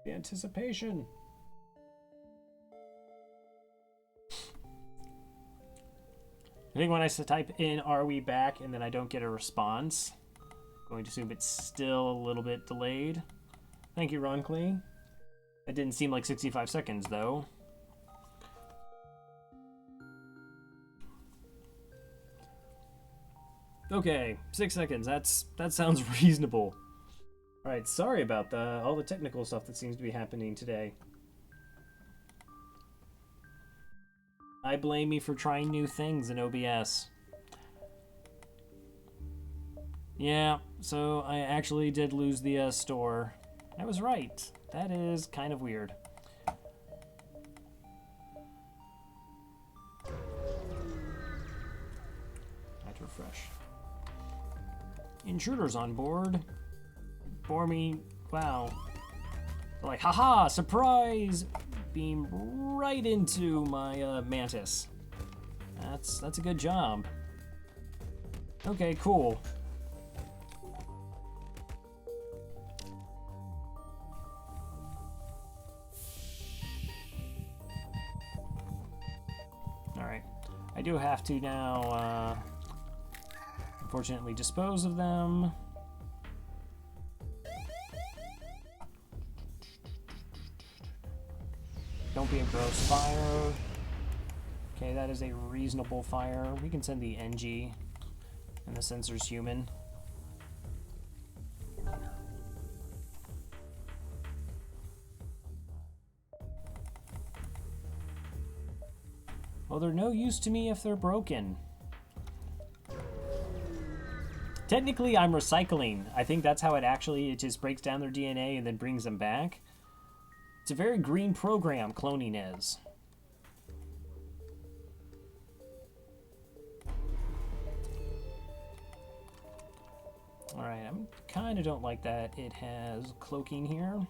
The anticipation. I think when I type in "Are we back?" and then I don't get a response, I'm going to assume it's still a little bit delayed. Thank you, Ron Clee. It didn't seem like 65 seconds, though. Okay, 6 seconds. That sounds reasonable. All right, sorry about all the technical stuff that seems to be happening today. I blame me for trying new things in OBS. Yeah, so I actually did lose the store. I was right. That is kind of weird. I have to refresh. Intruders on board. Bore me. Wow. They're like, haha, surprise! Beam right into my mantis. That's a good job. Okay, cool. Alright. I do have to now, unfortunately, dispose of them. Don't be a gross fire. Okay, that is a reasonable fire. We can send the NG, and the sensor's human. Well, they're no use to me if they're broken. Technically, I'm recycling. I think that's how it just breaks down their DNA and then brings them back. It's a very green program, cloning is. Alright, I kind of don't like that it has cloaking here.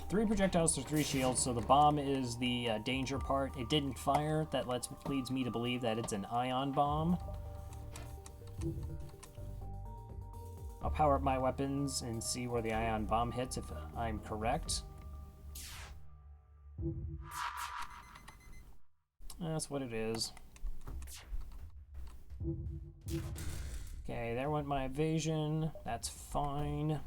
Three projectiles to 3 shields, so the bomb is the danger part. It didn't fire. That leads me to believe that it's an ion bomb. I'll power up my weapons and see where the ion bomb hits if I'm correct. That's what it is. Okay, there went my evasion. That's fine.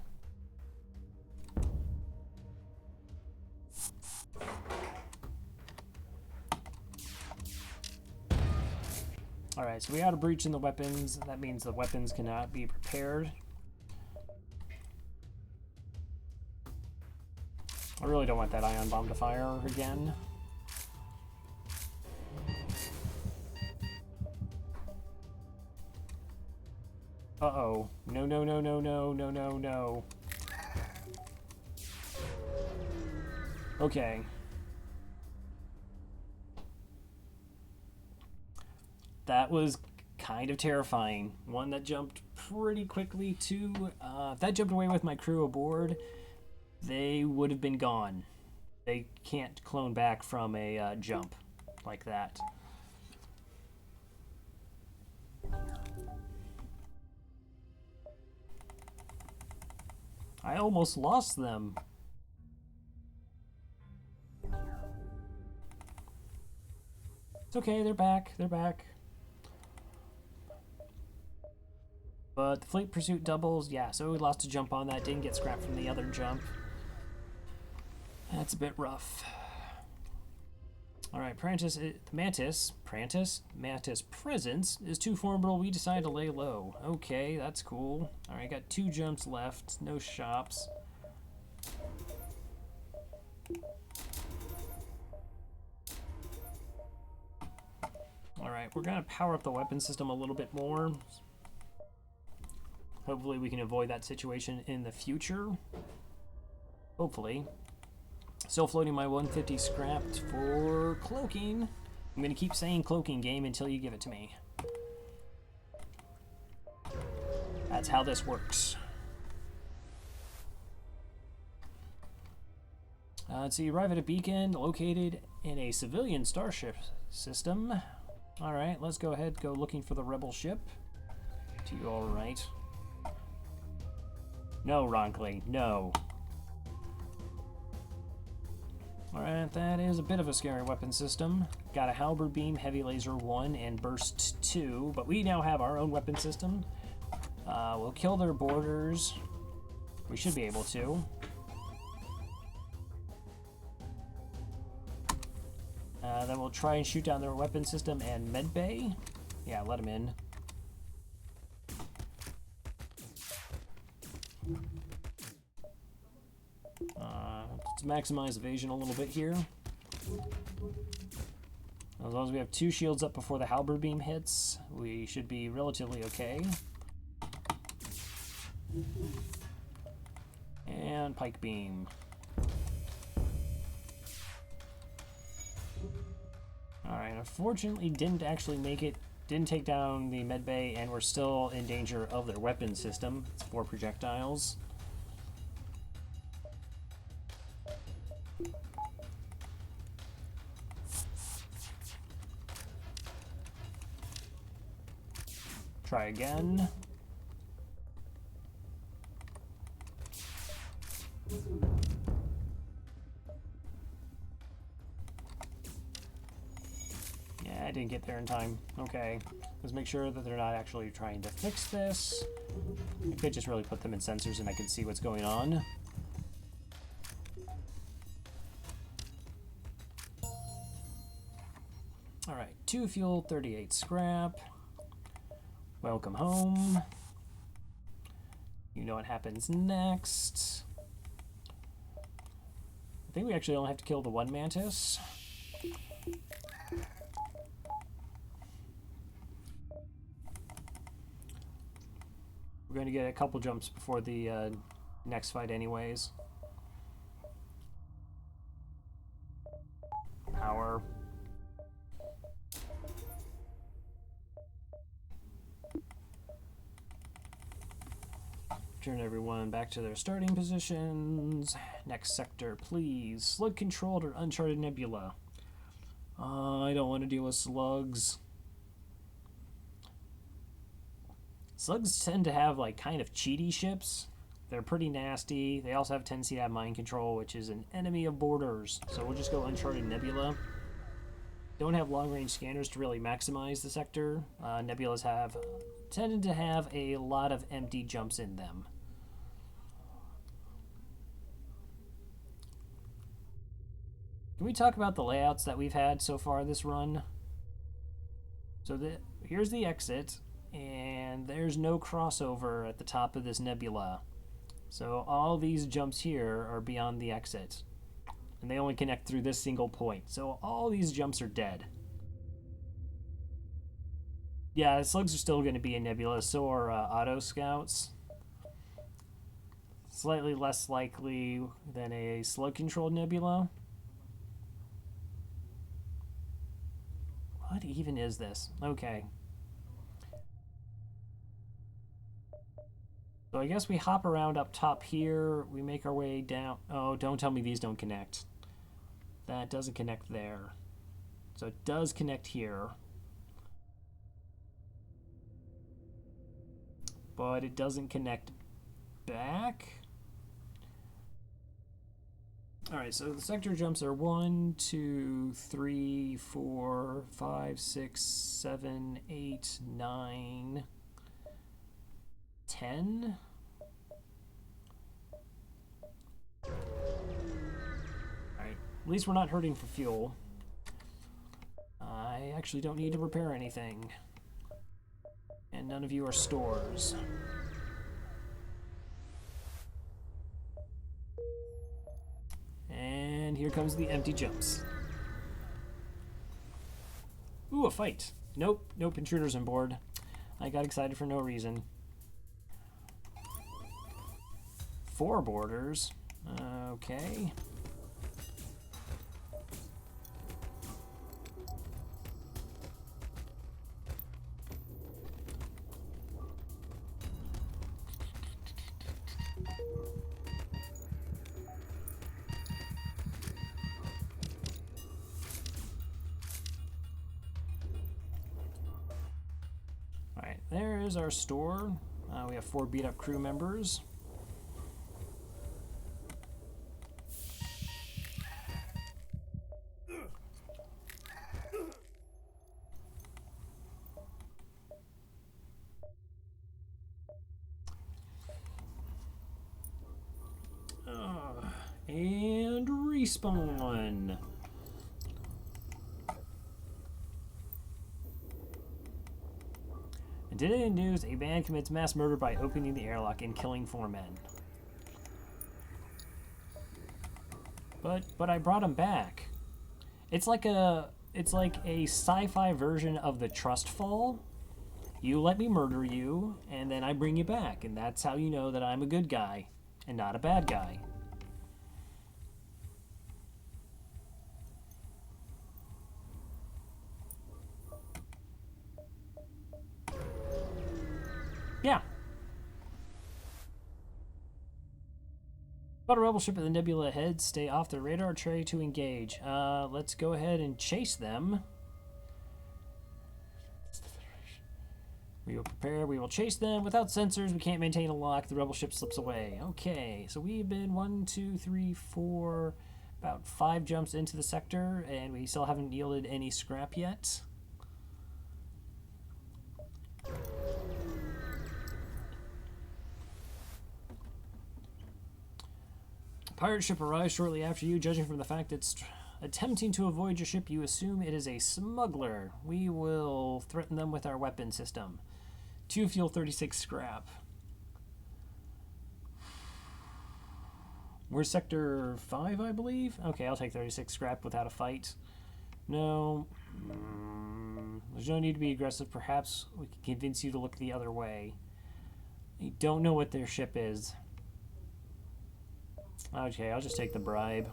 Alright, so we had a breach in the weapons. That means the weapons cannot be prepared. I really don't want that ion bomb to fire again. Uh-oh. No, no, no, no, no, no, no, no. Okay. That was kind of terrifying. One that jumped pretty quickly. Two, if that jumped away with my crew aboard, they would have been gone. They can't clone back from a jump like that. I almost lost them. It's okay, they're back, they're back. But the fleet pursuit doubles, yeah, so we lost a jump on that, didn't get scrapped from the other jump. That's a bit rough. Alright, Mantis presence is too formidable, we decide to lay low. Okay, that's cool. Alright, got 2 jumps left, no shops. Alright, we're gonna power up the weapon system a little bit more. Hopefully we can avoid that situation in the future. Hopefully. Still floating my 150 scrapped for cloaking. I'm going to keep saying cloaking game until you give it to me. That's how this works. So you arrive at a beacon located in a civilian starship system. Alright, let's go ahead, go looking for the rebel ship. To you, alright. No, Ronkley, no. Alright, that is a bit of a scary weapon system. Got a halberd beam, heavy laser 1, and burst 2, but we now have our own weapon system. We'll kill their boarders. We should be able to. Then we'll try and shoot down their weapon system and medbay. Yeah, let them in. Let's maximize evasion a little bit here. As long as we have 2 shields up before the halberd beam hits, we should be relatively okay. And pike beam. Alright, unfortunately didn't actually make it, didn't take down the medbay, and we're still in danger of their weapon system. It's 4 projectiles. Try again. Yeah, I didn't get there in time. Okay. Let's make sure that they're not actually trying to fix this. I could just really put them in sensors and I could see what's going on. Alright, 2 fuel, 38 scrap. Welcome home. You know what happens next. I think we actually only have to kill the 1 mantis. We're going to get a couple jumps before the next fight anyways. Power. Turn everyone back to their starting positions. Next sector, please. Slug-controlled or uncharted nebula? I don't want to deal with slugs. Slugs tend to have, like, kind of cheaty ships. They're pretty nasty. They also have a tendency to have mind control, which is an enemy of borders. So we'll just go uncharted nebula. Don't have long-range scanners to really maximize the sector. Nebulas have tended to have a lot of empty jumps in them. Can we talk about the layouts that we've had so far this run? So here's the exit, and there's no crossover at the top of this nebula. So all these jumps here are beyond the exit, and they only connect through this single point. So all these jumps are dead. Yeah, slugs are still going to be in nebula, so are auto scouts. Slightly less likely than a slug-controlled nebula. What even is this? Okay. So I guess we hop around up top here. We make our way down. Oh, don't tell me these don't connect. That doesn't connect there. So it does connect here. But it doesn't connect back. Alright, so the sector jumps are 1, 2, 3, 4, 5, 6, 7, 8, 9, 10. Alright, at least we're not hurting for fuel. I actually don't need to repair anything. And none of you are stores. And here comes the empty jumps. Ooh, a fight. Nope, nope intruders on board. I got excited for no reason. 4 boarders. Okay. Alright, there is our store. We have 4 beat-up crew members. respawn. In today's news, a man commits mass murder by opening the airlock and killing 4 men. But I brought him back. It's like a sci-fi version of the Trust Fall. You let me murder you, and then I bring you back, and that's how you know that I'm a good guy and not a bad guy. Yeah. Spot a rebel ship at the nebula ahead. Stay off the radar tray to engage. Let's go ahead and chase them. We will prepare. We will chase them. Without sensors, we can't maintain a lock. The rebel ship slips away. Okay, so we've been 1, 2, 3, 4, about 5 jumps into the sector, and we still haven't yielded any scrap yet. Pirate ship arrives shortly after you. Judging from the fact it's attempting to avoid your ship, you assume it is a smuggler. We will threaten them with our weapon system. 2 fuel, 36 scrap. We're sector 5, I believe? Okay, I'll take 36 scrap without a fight. No. There's no need to be aggressive. Perhaps we can convince you to look the other way. I don't know what their ship is. Okay, I'll just take the bribe.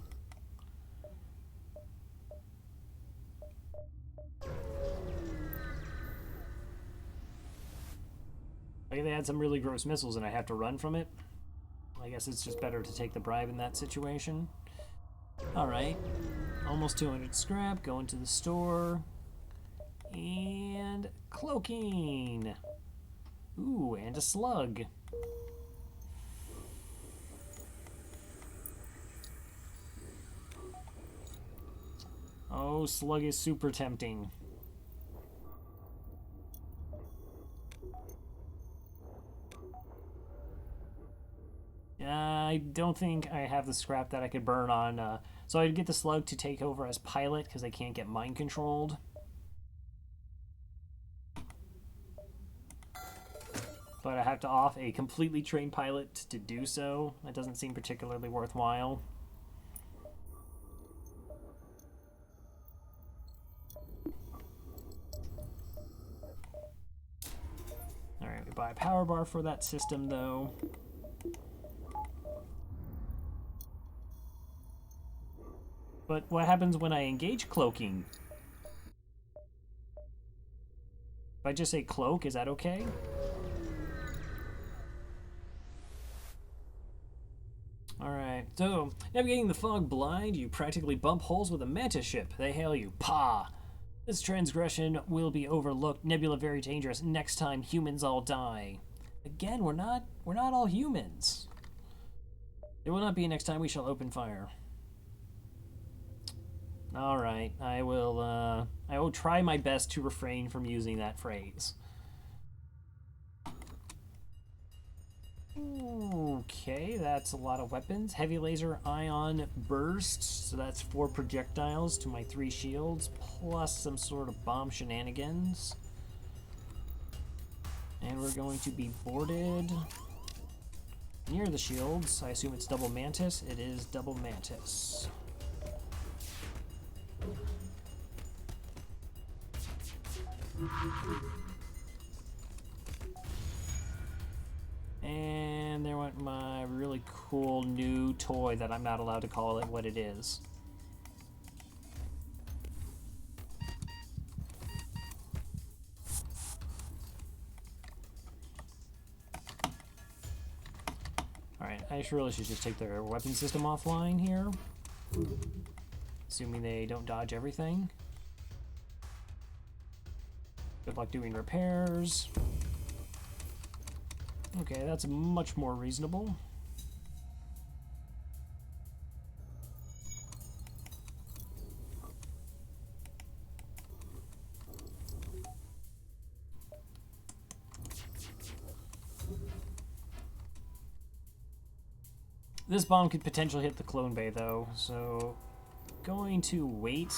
Like they had some really gross missiles and I have to run from it. I guess it's just better to take the bribe in that situation. Alright. Almost 200 scrap. Going to the store. And cloaking. Ooh, and a slug. Oh, slug is super tempting. I don't think I have the scrap that I could burn on. So I'd get the slug to take over as pilot because I can't get mind controlled. But I have to off a completely trained pilot to do so. That doesn't seem particularly worthwhile. Alright, we buy a power bar for that system though. But what happens when I engage cloaking? If I just say cloak, is that okay? Alright, so navigating the fog blind, you practically bump holes with a mantis ship. They hail you, "Pah! This transgression will be overlooked. Nebula very dangerous. Next time humans all die." Again, we're not all humans. There will not be a next time we shall open fire. Alright, I will try my best to refrain from using that phrase. Okay, that's a lot of weapons. Heavy laser ion burst, so that's 4 projectiles to my 3 shields, plus some sort of bomb shenanigans. And we're going to be boarded near the shields. I assume it's double mantis. It is double mantis. And there went my really cool new toy that I'm not allowed to call it what it is. Alright, I really should just take their weapon system offline here. Assuming they don't dodge everything. Good luck doing repairs. Okay, that's much more reasonable. This bomb could potentially hit the clone bay, though, so going to wait.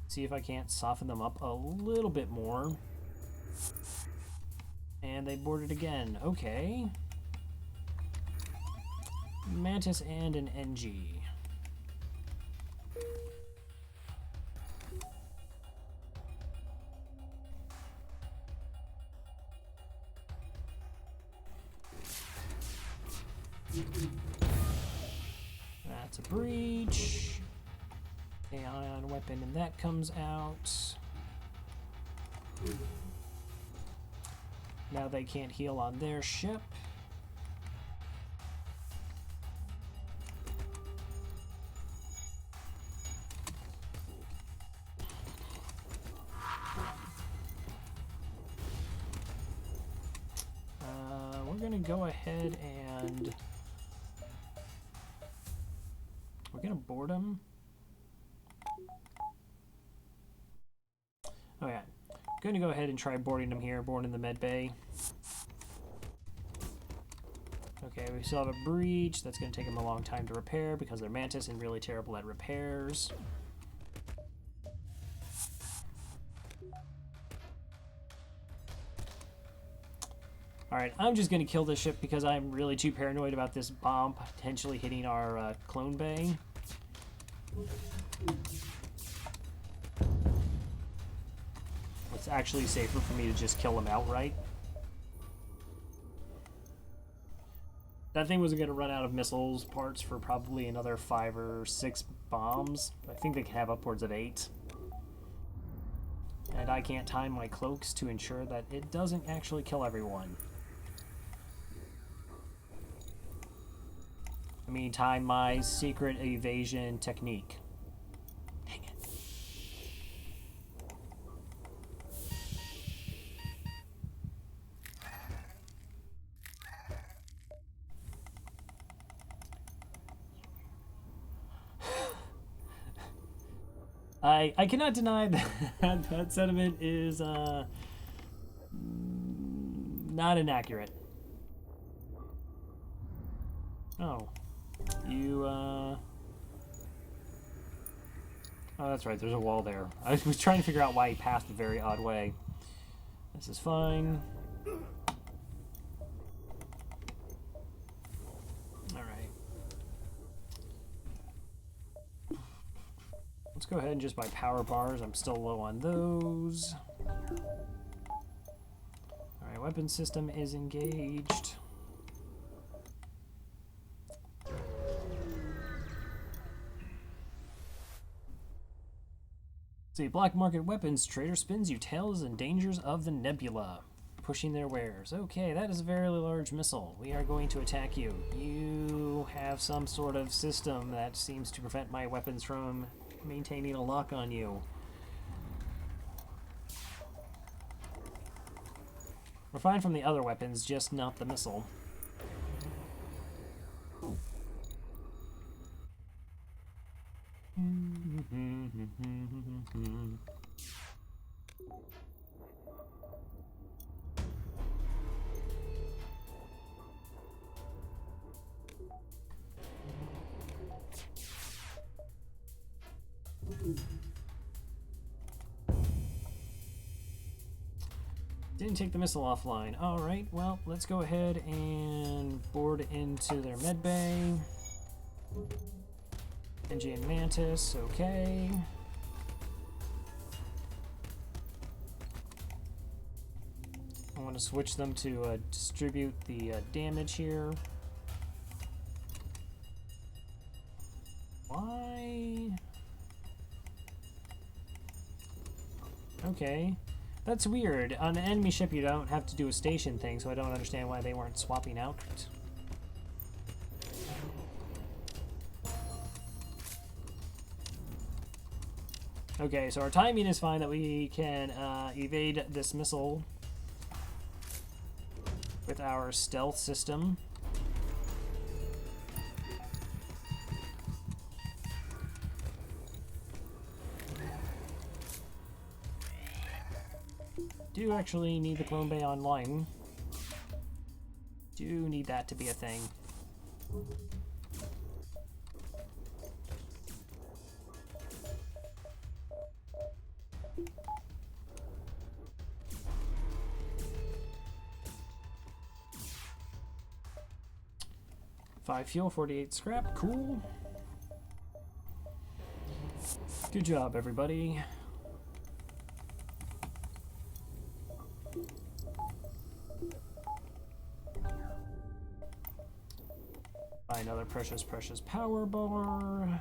See if I can't soften them up a little bit more. And they boarded again. Okay. Mantis and an NG. That's a breach. A ion weapon, and that comes out. Now they can't heal on their ship. We're gonna go ahead and we're gonna board them. Oh yeah, going to go ahead and try boarding them here, boarding the med bay. Okay, we still have a breach. That's going to take them a long time to repair because they're Mantis and really terrible at repairs. Alright, I'm just going to kill this ship because I'm really too paranoid about this bomb potentially hitting our clone bay. It's actually safer for me to just kill them outright. That thing wasn't going to run out of missiles parts for probably another 5 or 6 bombs. I think they can have upwards of 8. And I can't time my cloaks to ensure that it doesn't actually kill everyone. I mean, time my secret evasion technique. Dang it. I cannot deny that that sentiment is not inaccurate. Oh. You, Oh, that's right, there's a wall there. I was trying to figure out why he passed a very odd way. This is fine. Alright. Let's go ahead and just buy power bars. I'm still low on those. Alright, weapon system is engaged. See, black market weapons trader spins you tales and dangers of the nebula, pushing their wares. Okay, that is a very large missile. We are going to attack you. You have some sort of system that seems to prevent my weapons from maintaining a lock on you. We're fine from the other weapons, just not the missile. Didn't take the missile offline. Alright, well, let's go ahead and board into their medbay. NG and Mantis, okay. I want to switch them to distribute the damage here. Why? Okay. That's weird. On an enemy ship, you don't have to do a station thing, so I don't understand why they weren't swapping out. Okay, so our timing is fine that we can evade this missile with our stealth system. Do actually need the clone bay online. Do need that to be a thing. Five fuel, 48 scrap. Cool. Good job, everybody. Buy another precious power bar.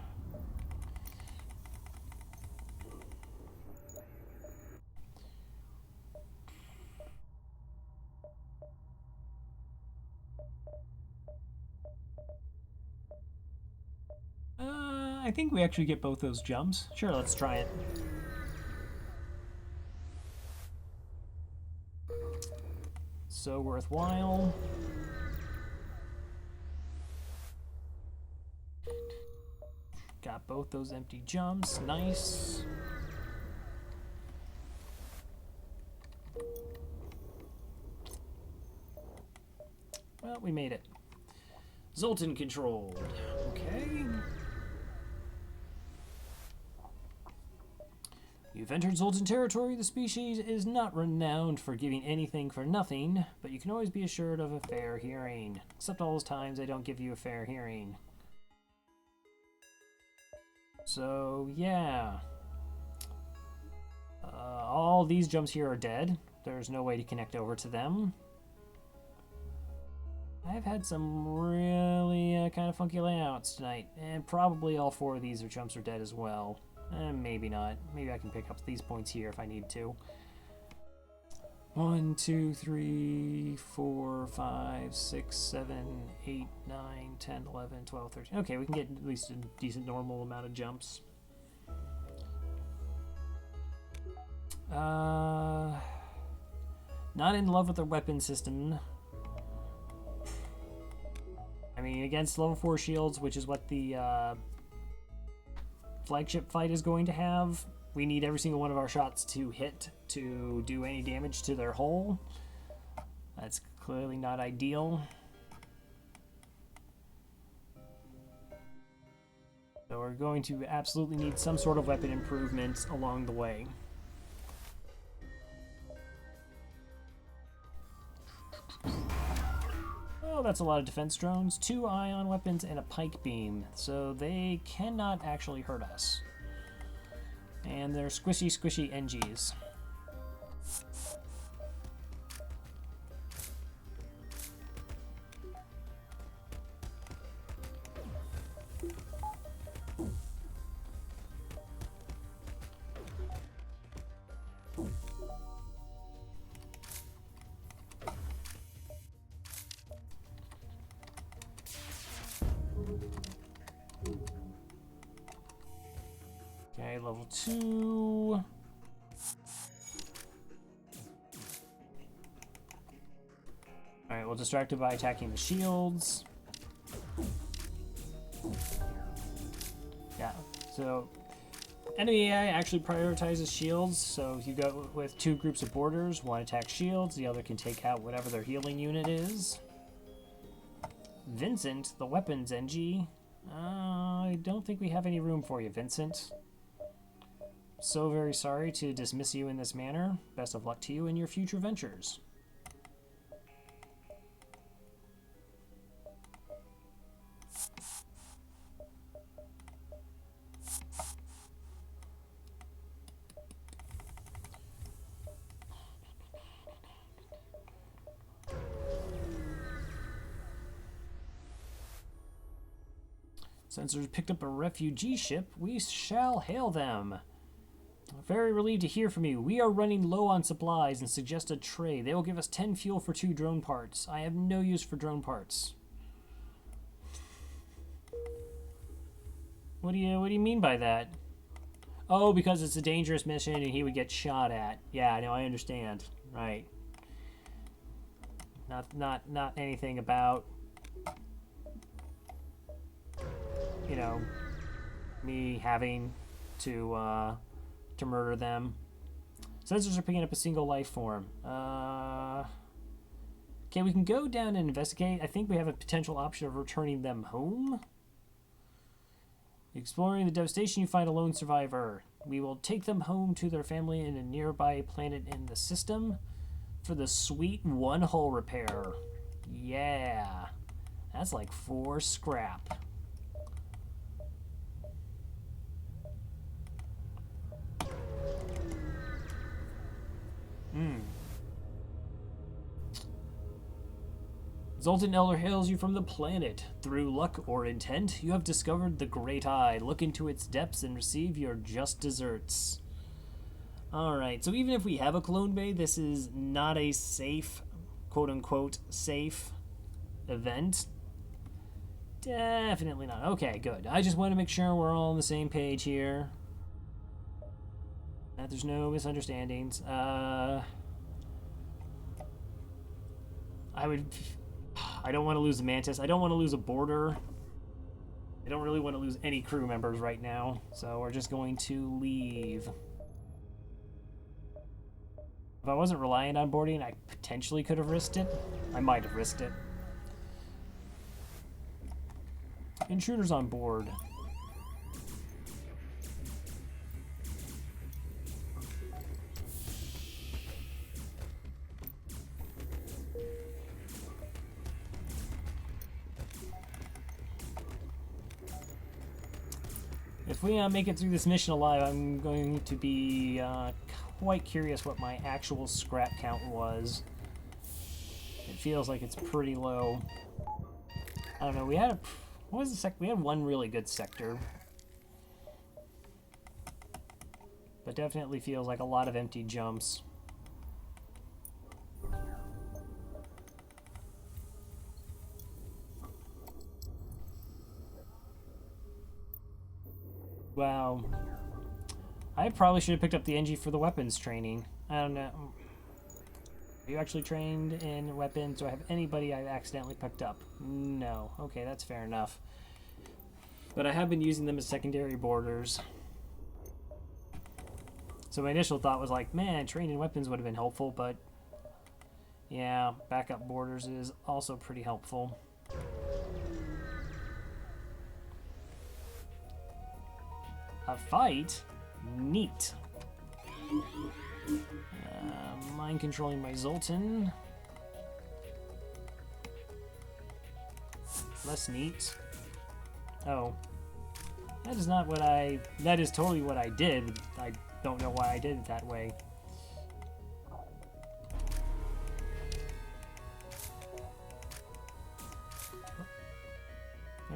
I think we actually get both those jumps. Sure, let's try it. So worthwhile. Got both those empty jumps. Nice. Well, we made it. Zoltan controlled. Okay. You've entered Zoltan territory. The species is not renowned for giving anything for nothing, but you can always be assured of a fair hearing. Except all those times they don't give you a fair hearing. So, yeah. All these jumps here are dead. There's no way to connect over to them. I've had some really kind of funky layouts tonight, and probably all four of these jumps are dead as well. Maybe not. Maybe I can pick up these points here if I need to. 1, 2, 3, 4, 5, 6, 7, 8, 9, 10, 11, 12, 13. Okay, we can get at least a decent normal amount of jumps. Not in love with their weapon system. I mean, against level 4 shields, which is what the flagship fight is going to have, we need every single one of our shots to hit to do any damage to their hull. That's clearly not ideal. So we're going to absolutely need some sort of weapon improvements along the way. Oh, that's a lot of defense drones. 2 ion weapons and a pike beam, so they cannot actually hurt us. And they're squishy NGs. Okay, level 2. Alright, we'll distract it by attacking the shields. Yeah, so enemy AI actually prioritizes shields, so if you go with 2 groups of boarders, one attacks shields, the other can take out whatever their healing unit is. Vincent, the weapons NG. I don't think we have any room for you, Vincent. So very sorry to dismiss you in this manner. Best of luck to you in your future ventures. Sensors picked up a refugee ship. We shall hail them. Very relieved to hear from you. We are running low on supplies and suggest a trade. They will give us 10 fuel for 2 drone parts. I have no use for drone parts. What do you mean by that? Oh, because it's a dangerous mission and he would get shot at. Yeah, no, I understand. Right. Not anything about, you know, me having to murder them. Sensors are picking up a single life form. Okay, we can go down and investigate. I think we have a potential option of returning them home. Exploring the devastation, you find a lone survivor. We will take them home to their family in a nearby planet in the system for the sweet one-hull repair. Yeah. That's like 4 scrap. Zoltan Elder hails you from the planet. Through luck or intent, you have discovered the Great Eye. Look into its depths and receive your just desserts. Alright, so even if we have a clone bay, this is not a safe, quote-unquote, safe event. Definitely not. Okay, good. I just want to make sure we're all on the same page here. That there's no misunderstandings. I don't want to lose a Mantis. I don't want to lose a boarder. I don't really want to lose any crew members right now. So we're just going to leave. If I wasn't reliant on boarding, I potentially could have risked it. I might have risked it. Intruders on board. If we make it through this mission alive, I'm going to be quite curious what my actual scrap count was. It feels like it's pretty low. I don't know. We had what was the we had one really good sector, but definitely feels like a lot of empty jumps. Wow. I probably should have picked up the NG for the weapons training. I don't know. Are you actually trained in weapons? Do I have anybody I've accidentally picked up? No. Okay, that's fair enough. But I have been using them as secondary boarders. So my initial thought was like, man, trained in weapons would have been helpful, but yeah, backup boarders is also pretty helpful. A fight? Neat. Mind controlling my Zoltan. Less neat. Oh. That is not what that is totally what I did. I don't know why I did it that way.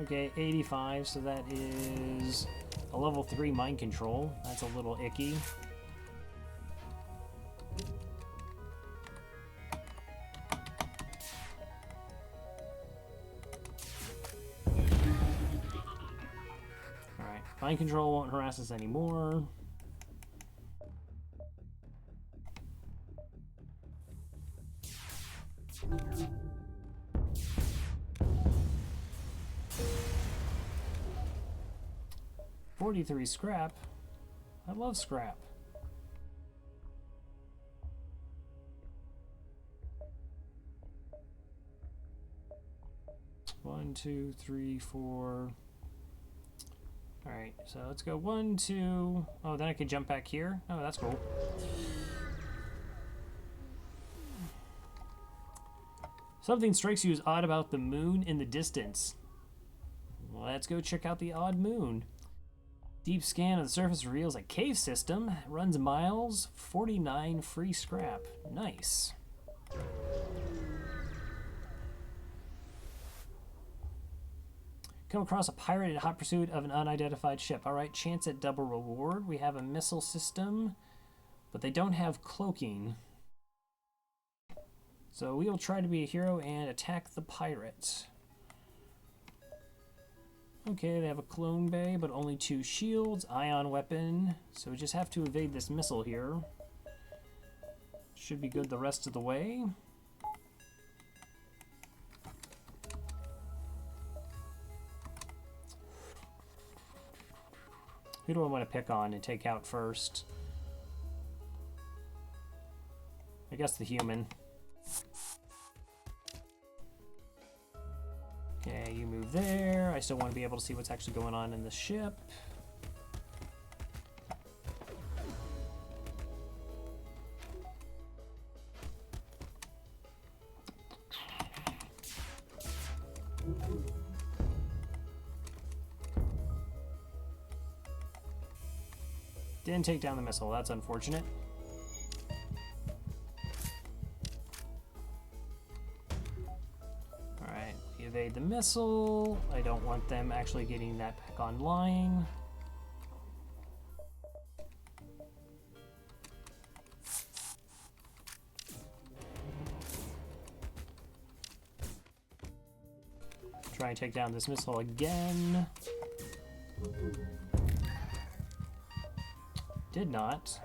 Okay, 85, so that is a level 3 mind control. That's a little icky. Alright, mind control won't harass us anymore. $43 scrap. I love scrap. One, two, three, four. All right, so let's go 1, 2. Oh, then I can jump back here. Oh, that's cool. Something strikes you as odd about the moon in the distance. Let's go check out the odd moon. Deep scan of the surface reveals a cave system. It runs miles, 49 free scrap. Nice. Come across a pirate in hot pursuit of an unidentified ship. Alright, chance at double reward. We have a missile system, but they don't have cloaking. So we will try to be a hero and attack the pirate. Okay, they have a clone bay, but only 2 shields, ion weapon. So we just have to evade this missile here. Should be good the rest of the way. Who do I want to pick on and take out first? I guess the human. Okay, you move there. I still want to be able to see what's actually going on in the ship. Didn't take down the missile. That's unfortunate. Alright, we evade the missile. I don't want them actually getting that back online. Try and take down this missile again. Did not.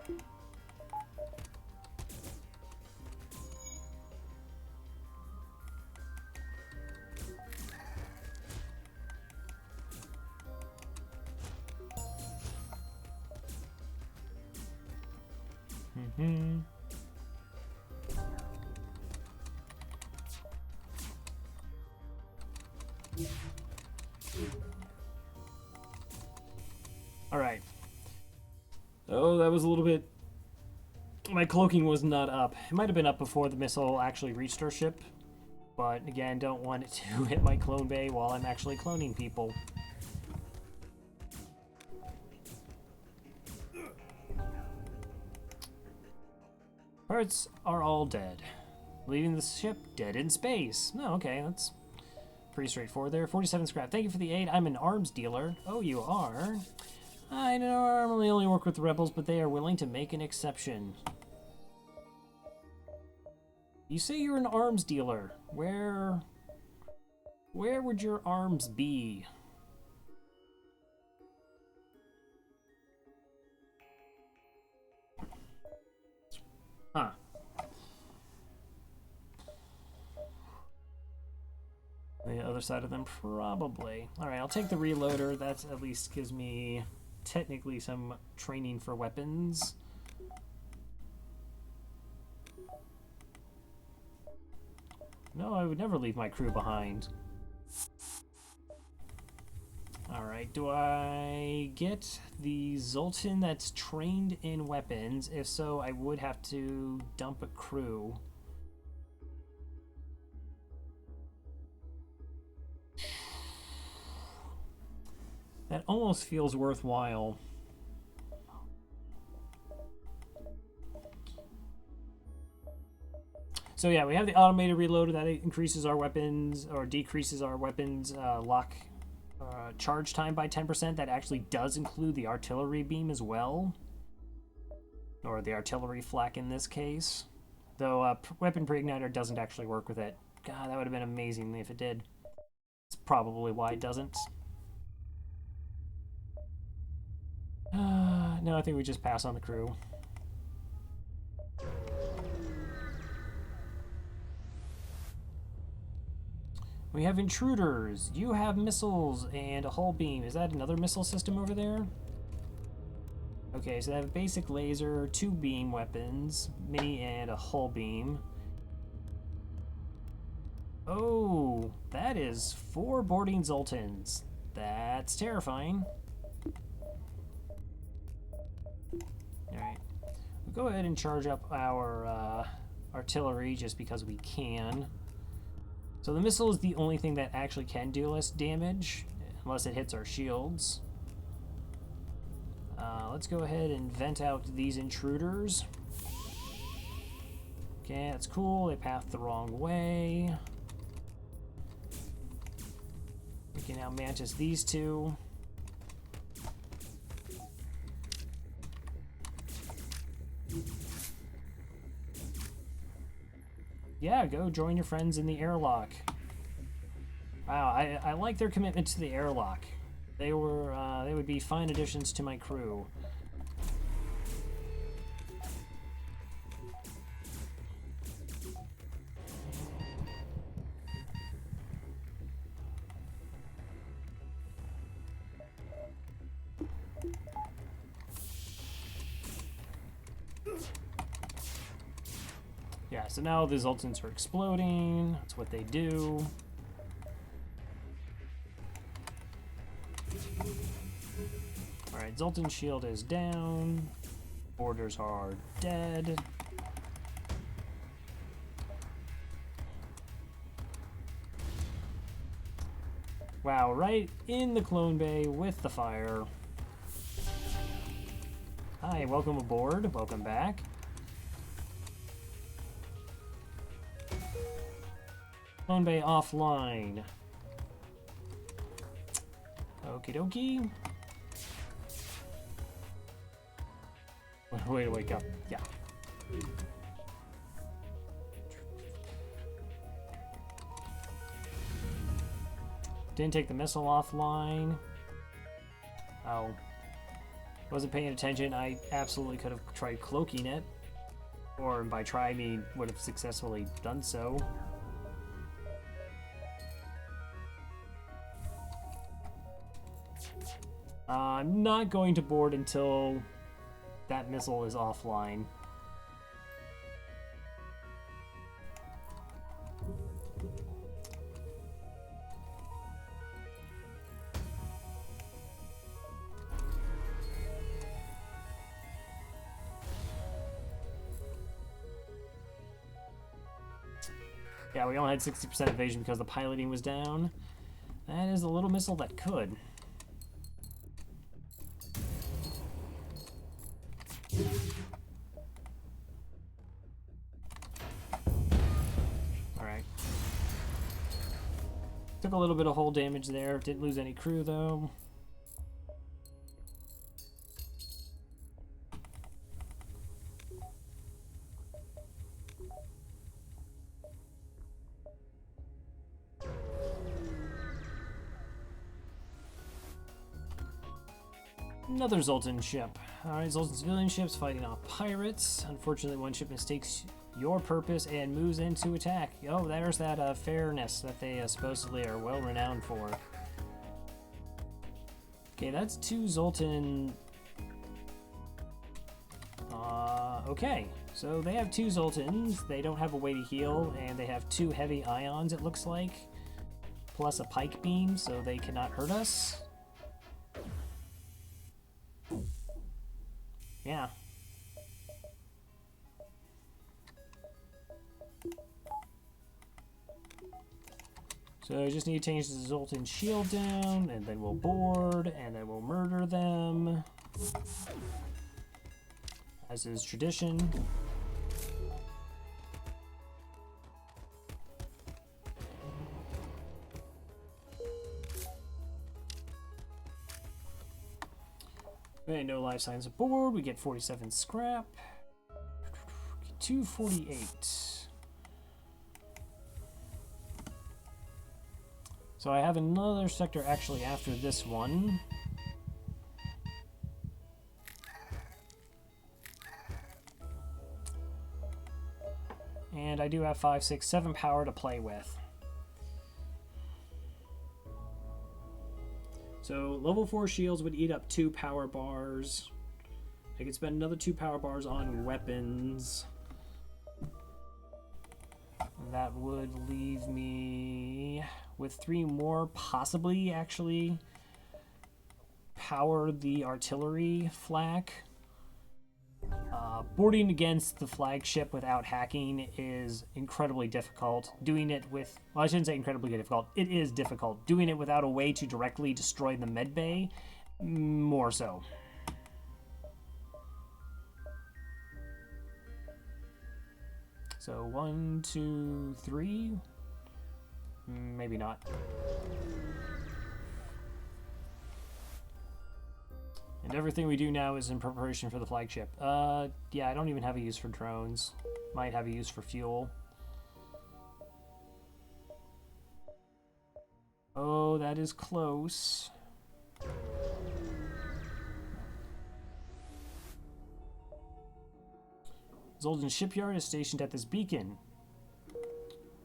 All right. Oh, that was a little bit... My cloaking was not up. It might have been up before the missile actually reached our ship. But again, don't want it to hit my clone bay while I'm actually cloning people. Parts are all dead. Leaving the ship dead in space. Oh, okay, that's pretty straightforward there. 47 scrap. Thank you for the aid. I'm an arms dealer. Oh, you are? I normally only work with the rebels, but they are willing to make an exception. You say you're an arms dealer. Where would your arms be? Huh. The other side of them, probably. Alright, I'll take the reloader. That at least gives me technically some training for weapons. No, I would never leave my crew behind. Alright, do I get the Zoltan that's trained in weapons? If so, I would have to dump a crew. That almost feels worthwhile. So yeah, we have the automated reloader that increases our weapons or decreases our weapons lock charge time by 10%. That actually does include the artillery beam as well, or the artillery flak in this case. Though weapon pre-igniter doesn't actually work with it. God, that would have been amazing if it did. It's probably why it doesn't. No, I think we just pass on the crew. We have intruders. You have missiles and a hull beam. Is that another missile system over there? Okay, so they have a basic laser, 2 beam weapons, mini and a hull beam. Oh, that is 4 boarding Zoltans. That's terrifying. Alright, we'll go ahead and charge up our artillery just because we can. So the missile is the only thing that actually can do less damage, unless it hits our shields. Let's go ahead and vent out these intruders. Okay, that's cool. They pathed the wrong way. We can now mantis these 2. Yeah, go join your friends in the airlock. Wow, I like their commitment to the airlock. They would be fine additions to my crew. Yeah, so now the Zoltans are exploding. That's what they do. Alright, Zoltan shield is down. Borders are dead. Wow, right in the clone bay with the fire. Hi, welcome aboard. Welcome back. Clone bay offline. Okie dokie. Way to wake up. Yeah. Didn't take the missile offline. Oh. Wasn't paying attention. I absolutely could have tried cloaking it. Or by try, I mean would have successfully done so. I'm not going to board until that missile is offline. Yeah, we only had 60% evasion because the piloting was down. That is a little missile that could. Alright. Took a little bit of hull damage there. Didn't lose any crew though. Another Zoltan ship. Alright, Zoltan civilian ships fighting off pirates. Unfortunately, one ship mistakes your purpose and moves into attack. Oh, there's that fairness that they supposedly are well renowned for. Okay, that's 2 Zoltan. Okay, so they have 2 Zoltans. They don't have a way to heal, and they have 2 heavy ions, it looks like, plus a pike beam, so they cannot hurt us. Yeah. So I just need to change the Zoltan shield down, and then we'll board, and then we'll murder them. As is tradition. Okay, no life signs aboard. We get 47 scrap. 248. So I have another sector actually after this one. And I do have 5, 6, 7 power to play with. So level 4 shields would eat up 2 power bars. I could spend another 2 power bars on weapons. That would leave me with 3 more, possibly actually power the artillery flak. Boarding against the flagship without hacking is incredibly difficult. Doing it with, well, I shouldn't say incredibly difficult, it is difficult. Doing it without a way to directly destroy the medbay, more so. So 1, 2, 3, maybe not. And everything we do now is in preparation for the flagship. Yeah, I don't even have a use for drones. Might have a use for fuel. Oh, that is close. Zoltan shipyard is stationed at this beacon.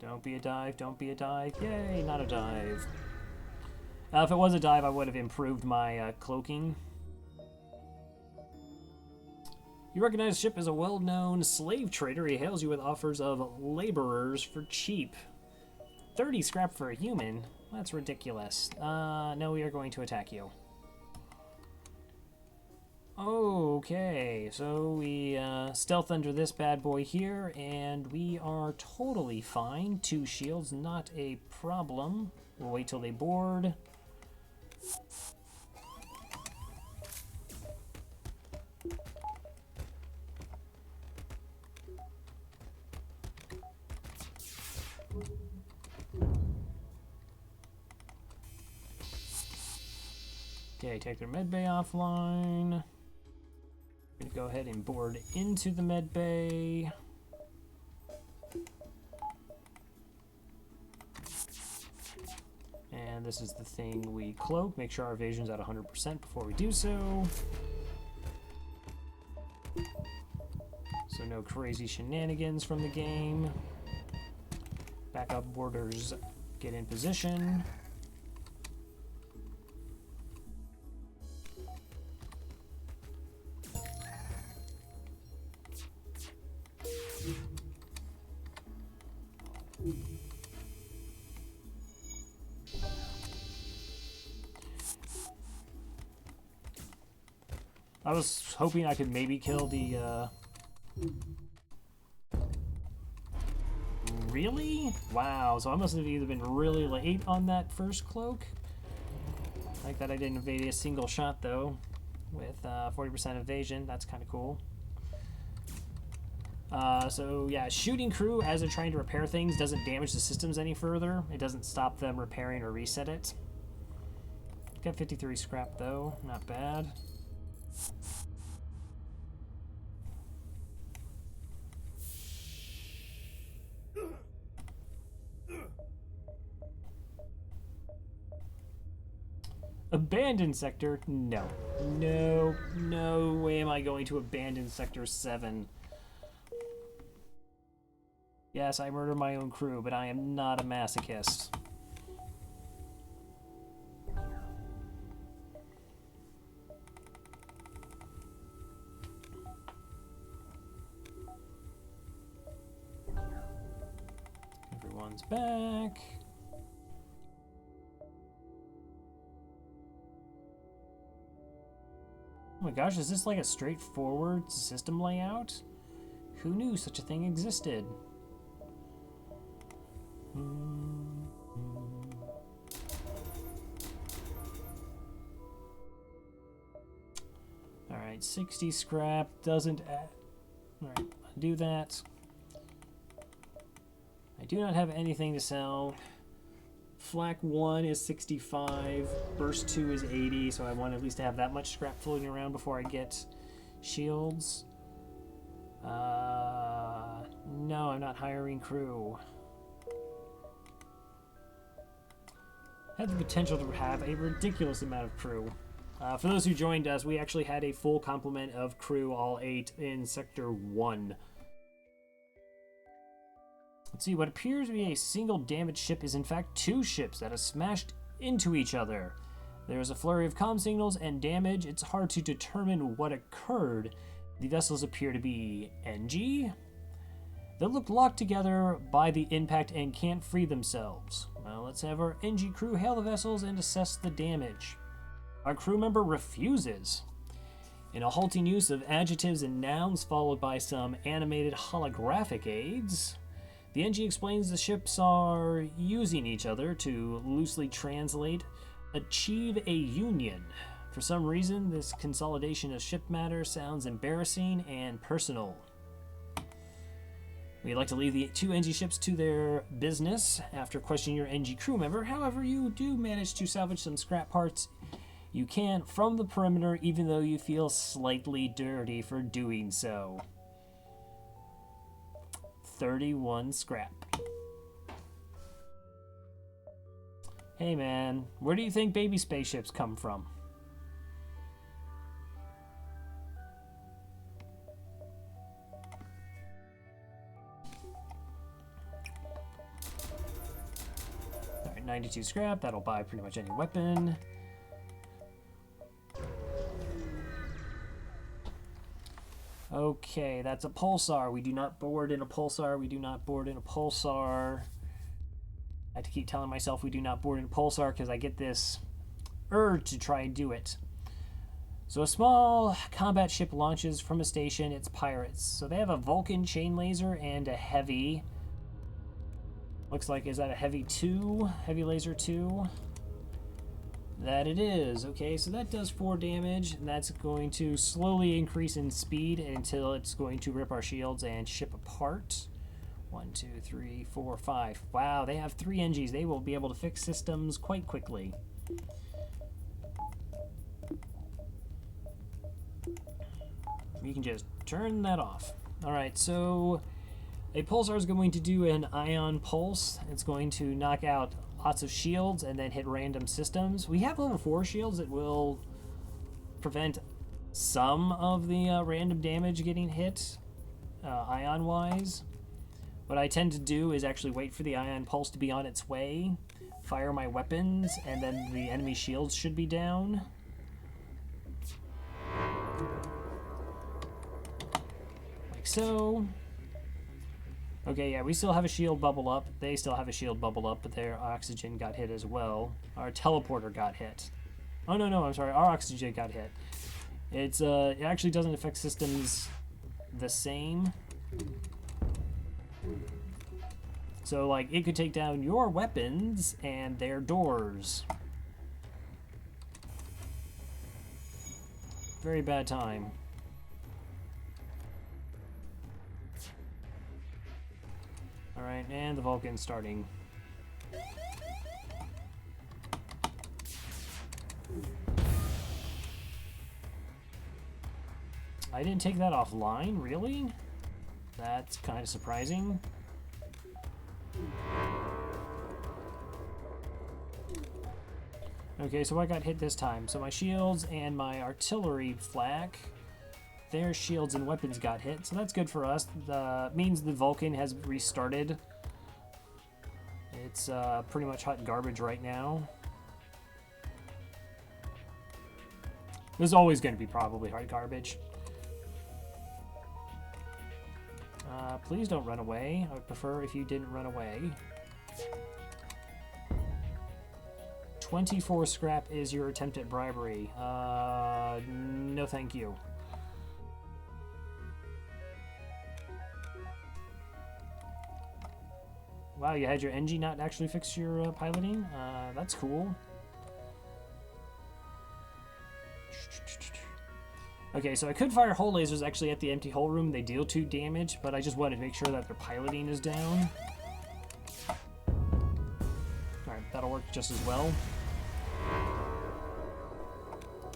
Don't be a dive, don't be a dive. Yay, not a dive. If it was a dive, I would have improved my cloaking. You recognize the ship as a well-known slave trader. He hails you with offers of laborers for cheap. 30 scrap for a human? That's ridiculous. No, we are going to attack you. Okay, so we stealth under this bad boy here, and we are totally fine. 2 shields, not a problem. We'll wait till they board. Okay, take their medbay offline. Gonna go ahead and board into the medbay. And this is the thing we cloak. Make sure our evasion's at 100% before we do so. So no crazy shenanigans from the game. Backup boarders get in position. I was hoping I could maybe kill the, Really? Wow, so I must have either been really late on that first cloak. Like that I didn't evade a single shot, though, with 40% evasion. That's kind of cool. So, yeah, shooting crew as they're trying to repair things doesn't damage the systems any further. It doesn't stop them repairing or reset it. Got 53 scrap, though. Not bad. Abandoned sector? No. No. No way am I going to abandon sector 7. Yes, I murder my own crew, but I am not a masochist. Everyone's back. Oh my gosh, is this like a straightforward system layout? Who knew such a thing existed? Alright, 60 scrap doesn't add. Alright, do that. I do not have anything to sell. Flak 1 is 65, burst 2 is 80, so I want at least to have that much scrap floating around before I get shields. No, I'm not hiring crew. Had the potential to have a ridiculous amount of crew. For those who joined us, we actually had a full complement of crew, all 8, in Sector 1. Let's see, what appears to be a single damaged ship is in fact 2 ships that have smashed into each other. There is a flurry of comm signals and damage. It's hard to determine what occurred. The vessels appear to be NG. They look locked together by the impact and can't free themselves. Well, let's have our NG crew hail the vessels and assess the damage. Our crew member refuses. In a halting use of adjectives and nouns followed by some animated holographic aids, the NG explains the ships are using each other to loosely translate, achieve a union. For some reason, this consolidation of ship matter sounds embarrassing and personal. We'd like to leave the 2 NG ships to their business after questioning your NG crew member. However, you do manage to salvage some scrap parts you can from the perimeter, even though you feel slightly dirty for doing so. 31 scrap. Hey man, where do you think baby spaceships come from? Alright, 92 scrap, that'll buy pretty much any weapon. Okay, that's a pulsar. We do not board in a pulsar. We do not board in a pulsar. I have to keep telling myself we do not board in a pulsar because I get this urge to try and do it. So a small combat ship launches from a station. It's pirates. So they have a Vulcan chain laser and a heavy. Looks like, is that a heavy 2? Heavy laser 2? That it is. Okay, so that does 4 damage, and that's going to slowly increase in speed until it's going to rip our shields and ship apart. 1, 2, 3, 4, 5. Wow, they have 3 NGs. They will be able to fix systems quite quickly. We can just turn that off. Alright, so a pulsar is going to do an ion pulse. It's going to knock out lots of shields and then hit random systems. We have level 4 shields that will prevent some of the random damage getting hit ion-wise. What I tend to do is actually wait for the ion pulse to be on its way, fire my weapons, and then the enemy shields should be down. Like so. Okay, yeah, we still have a shield bubble up. They still have a shield bubble up, but their oxygen got hit as well. Our teleporter got hit. Oh, no, I'm sorry. Our oxygen got hit. It actually doesn't affect systems the same. So, like, it could take down your weapons and their doors. Very bad time. Alright, and the Vulcan's starting. I didn't take that offline, really? That's kind of surprising. Okay, so I got hit this time. So my shields and my artillery flak, their shields and weapons got hit, so that's good for us. Means the Vulcan has restarted. It's pretty much hot garbage right now. There's always going to be probably hot garbage. Please don't run away. I would prefer if you didn't run away. 24 scrap is your attempt at bribery. No thank you. Wow, you had your NG not actually fix your piloting? That's cool. Okay, so I could fire hull lasers actually at the empty hull room. They deal 2 damage, but I just wanted to make sure that their piloting is down. Alright, that'll work just as well.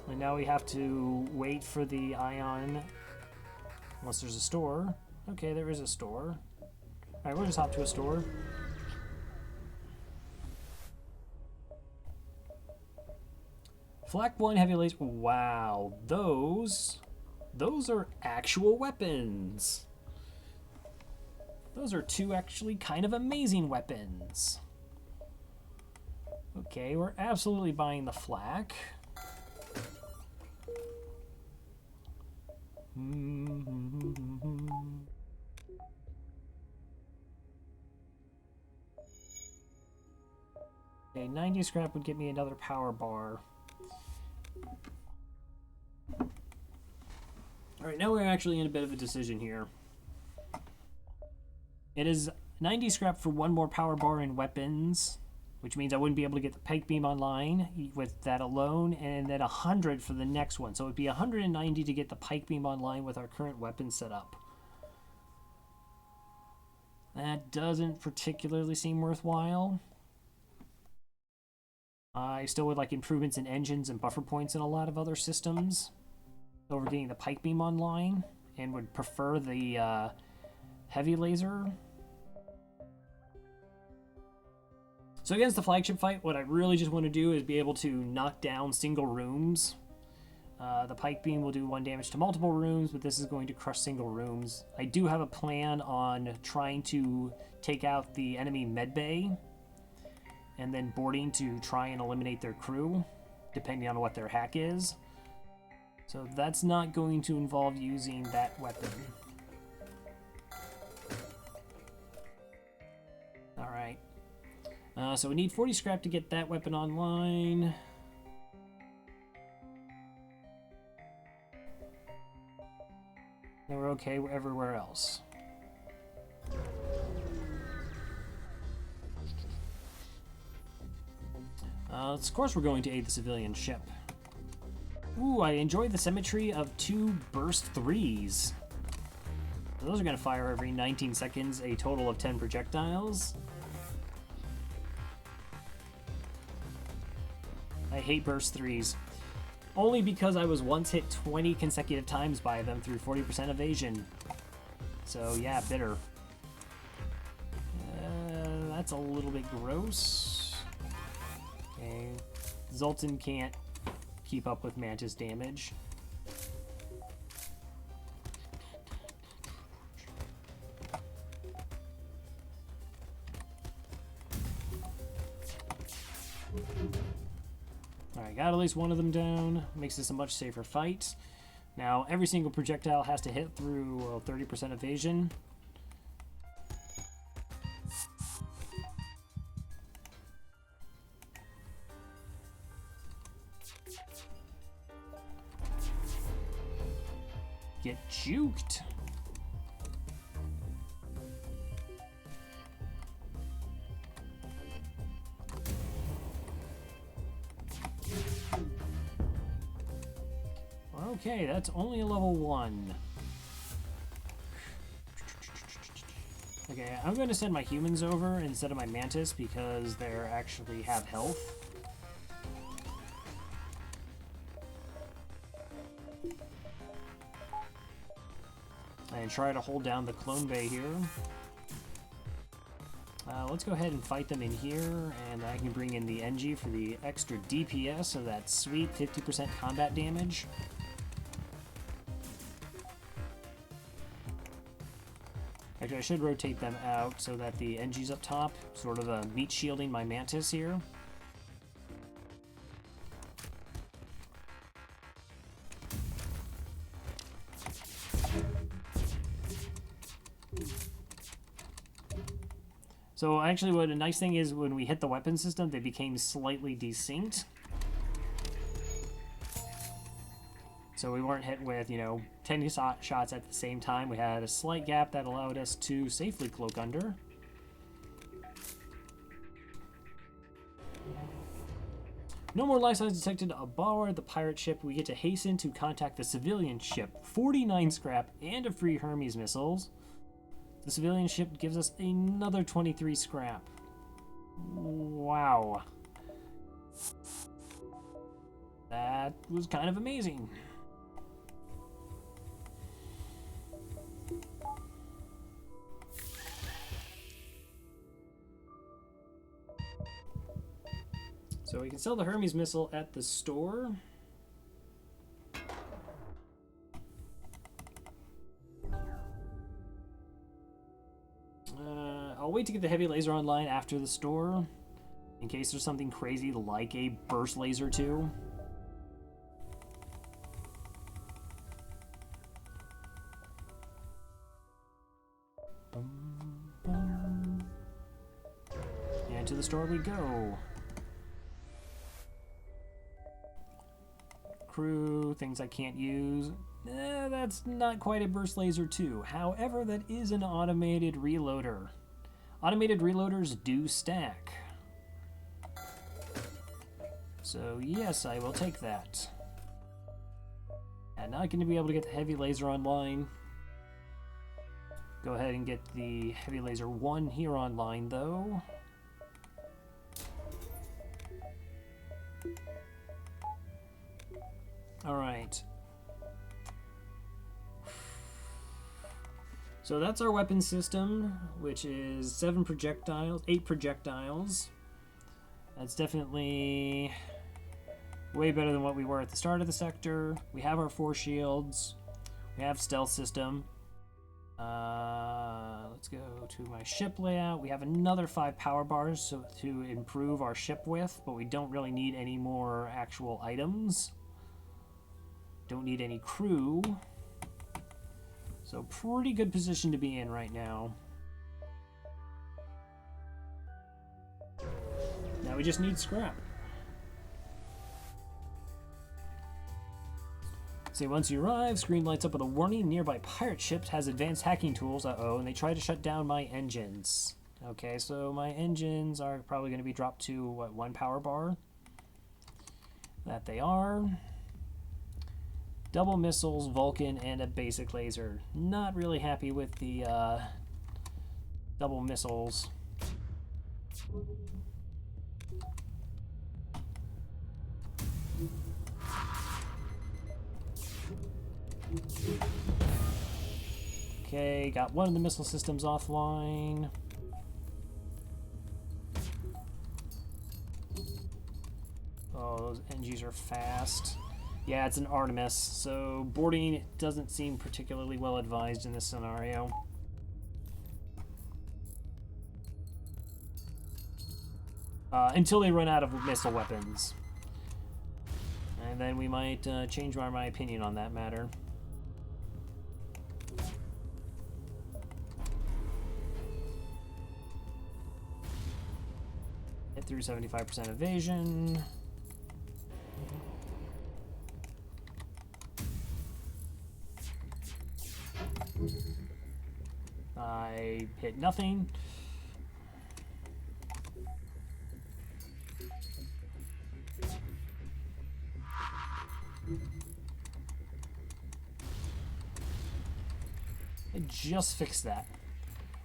And now we have to wait for the ion, unless there's a store. Okay, there is a store. Alright, we'll just hop to a store. Flak 1 heavy laser. Wow, those are actual weapons. Those are 2 actually kind of amazing weapons. Okay, we're absolutely buying the flak. Okay, 90 scrap would get me another power bar. Alright, now we're actually in a bit of a decision here. It is 90 scrap for 1 more power bar and weapons, which means I wouldn't be able to get the pike beam online with that alone, and then 100 for the next one. So it would be 190 to get the pike beam online with our current weapon setup. That doesn't particularly seem worthwhile. I still would like improvements in engines and buffer points in a lot of other systems over getting the pike beam online, and would prefer the heavy laser. So against the flagship fight, what I really just want to do is be able to knock down single rooms. The pike beam will do 1 damage to multiple rooms, but this is going to crush single rooms. I do have a plan on trying to take out the enemy medbay, and then boarding to try and eliminate their crew, depending on what their hack is. So that's not going to involve using that weapon. Alright. So we need 40 scrap to get that weapon online. Then we're okay everywhere else. Of course we're going to aid the civilian ship. Ooh, I enjoy the symmetry of 2 burst 3s. Those are going to fire every 19 seconds, a total of 10 projectiles. I hate burst 3s. Only because I was once hit 20 consecutive times by them through 40% evasion. So yeah, bitter. That's a little bit gross. Okay, Zoltan can't keep up with Mantis damage. Alright, got at least one of them down. Makes this a much safer fight. Now, every single projectile has to hit through 30% evasion. Get juked. Okay, that's only a level 1. Okay, I'm going to send my humans over instead of my mantis because they actually have health. And try to hold down the clone bay here. Let's go ahead and fight them in here, and I can bring in the NG for the extra DPS, so that's sweet 50% combat damage. Actually, I should rotate them out so that the NG's up top, sort of meat shielding my mantis here. So actually what a nice thing is when we hit the weapon system, they became slightly desynced. So we weren't hit with, 10 shots at the same time. We had a slight gap that allowed us to safely cloak under. No more life signs detected aboard the pirate ship. We get to hasten to contact the civilian ship. 49 scrap and a free Hermes missiles. The civilian ship gives us another 23 scrap. Wow. That was kind of amazing. So we can sell the Hermes missile at the store. I'll wait to get the heavy laser online after the store, in case there's something crazy like a burst laser too. And to the store we go. Crew, things I can't use. That's not quite a burst laser too. However, that is an automated reloader. Automated reloaders do stack. So yes, I will take that. And not going to be able to get the heavy laser online. Go ahead and get the heavy laser 1 here online though. Alright. So that's our weapon system, which is 8 projectiles. That's definitely way better than what we were at the start of the sector. We have our 4 shields. We have stealth system. Let's go to my ship layout. We have another 5 power bars to improve our ship width, but we don't really need any more actual items. Don't need any crew. So pretty good position to be in right now. Now we just need scrap. See, once you arrive, screen lights up with a warning. Nearby pirate ship has advanced hacking tools. Uh-oh, and they try to shut down my engines. Okay, so my engines are probably going to be dropped to, what, 1 power bar? That they are. Double missiles, Vulcan, and a basic laser. Not really happy with the double missiles. Okay, got one of the missile systems offline. Oh, those NGs are fast. Yeah, it's an Artemis, so boarding doesn't seem particularly well advised in this scenario. Until they run out of missile weapons. And then we might change my opinion on that matter. Hit through 75% evasion. I hit nothing. I just fixed that.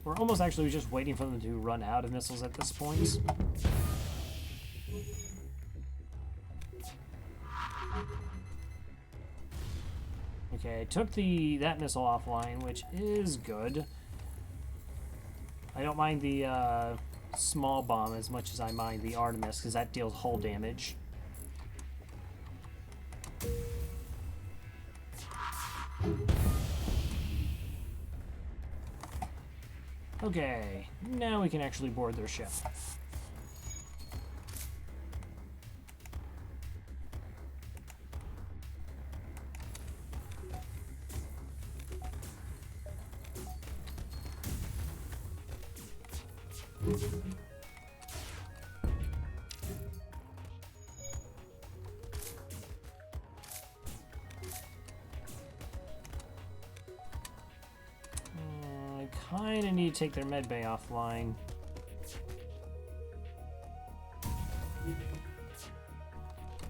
We're almost actually just waiting for them to run out of missiles at this point. Okay, I took that missile offline, which is good. I don't mind the small bomb as much as I mind the Artemis, because that deals hull damage. Okay, now we can actually board their ship. I kind of need to take their medbay offline.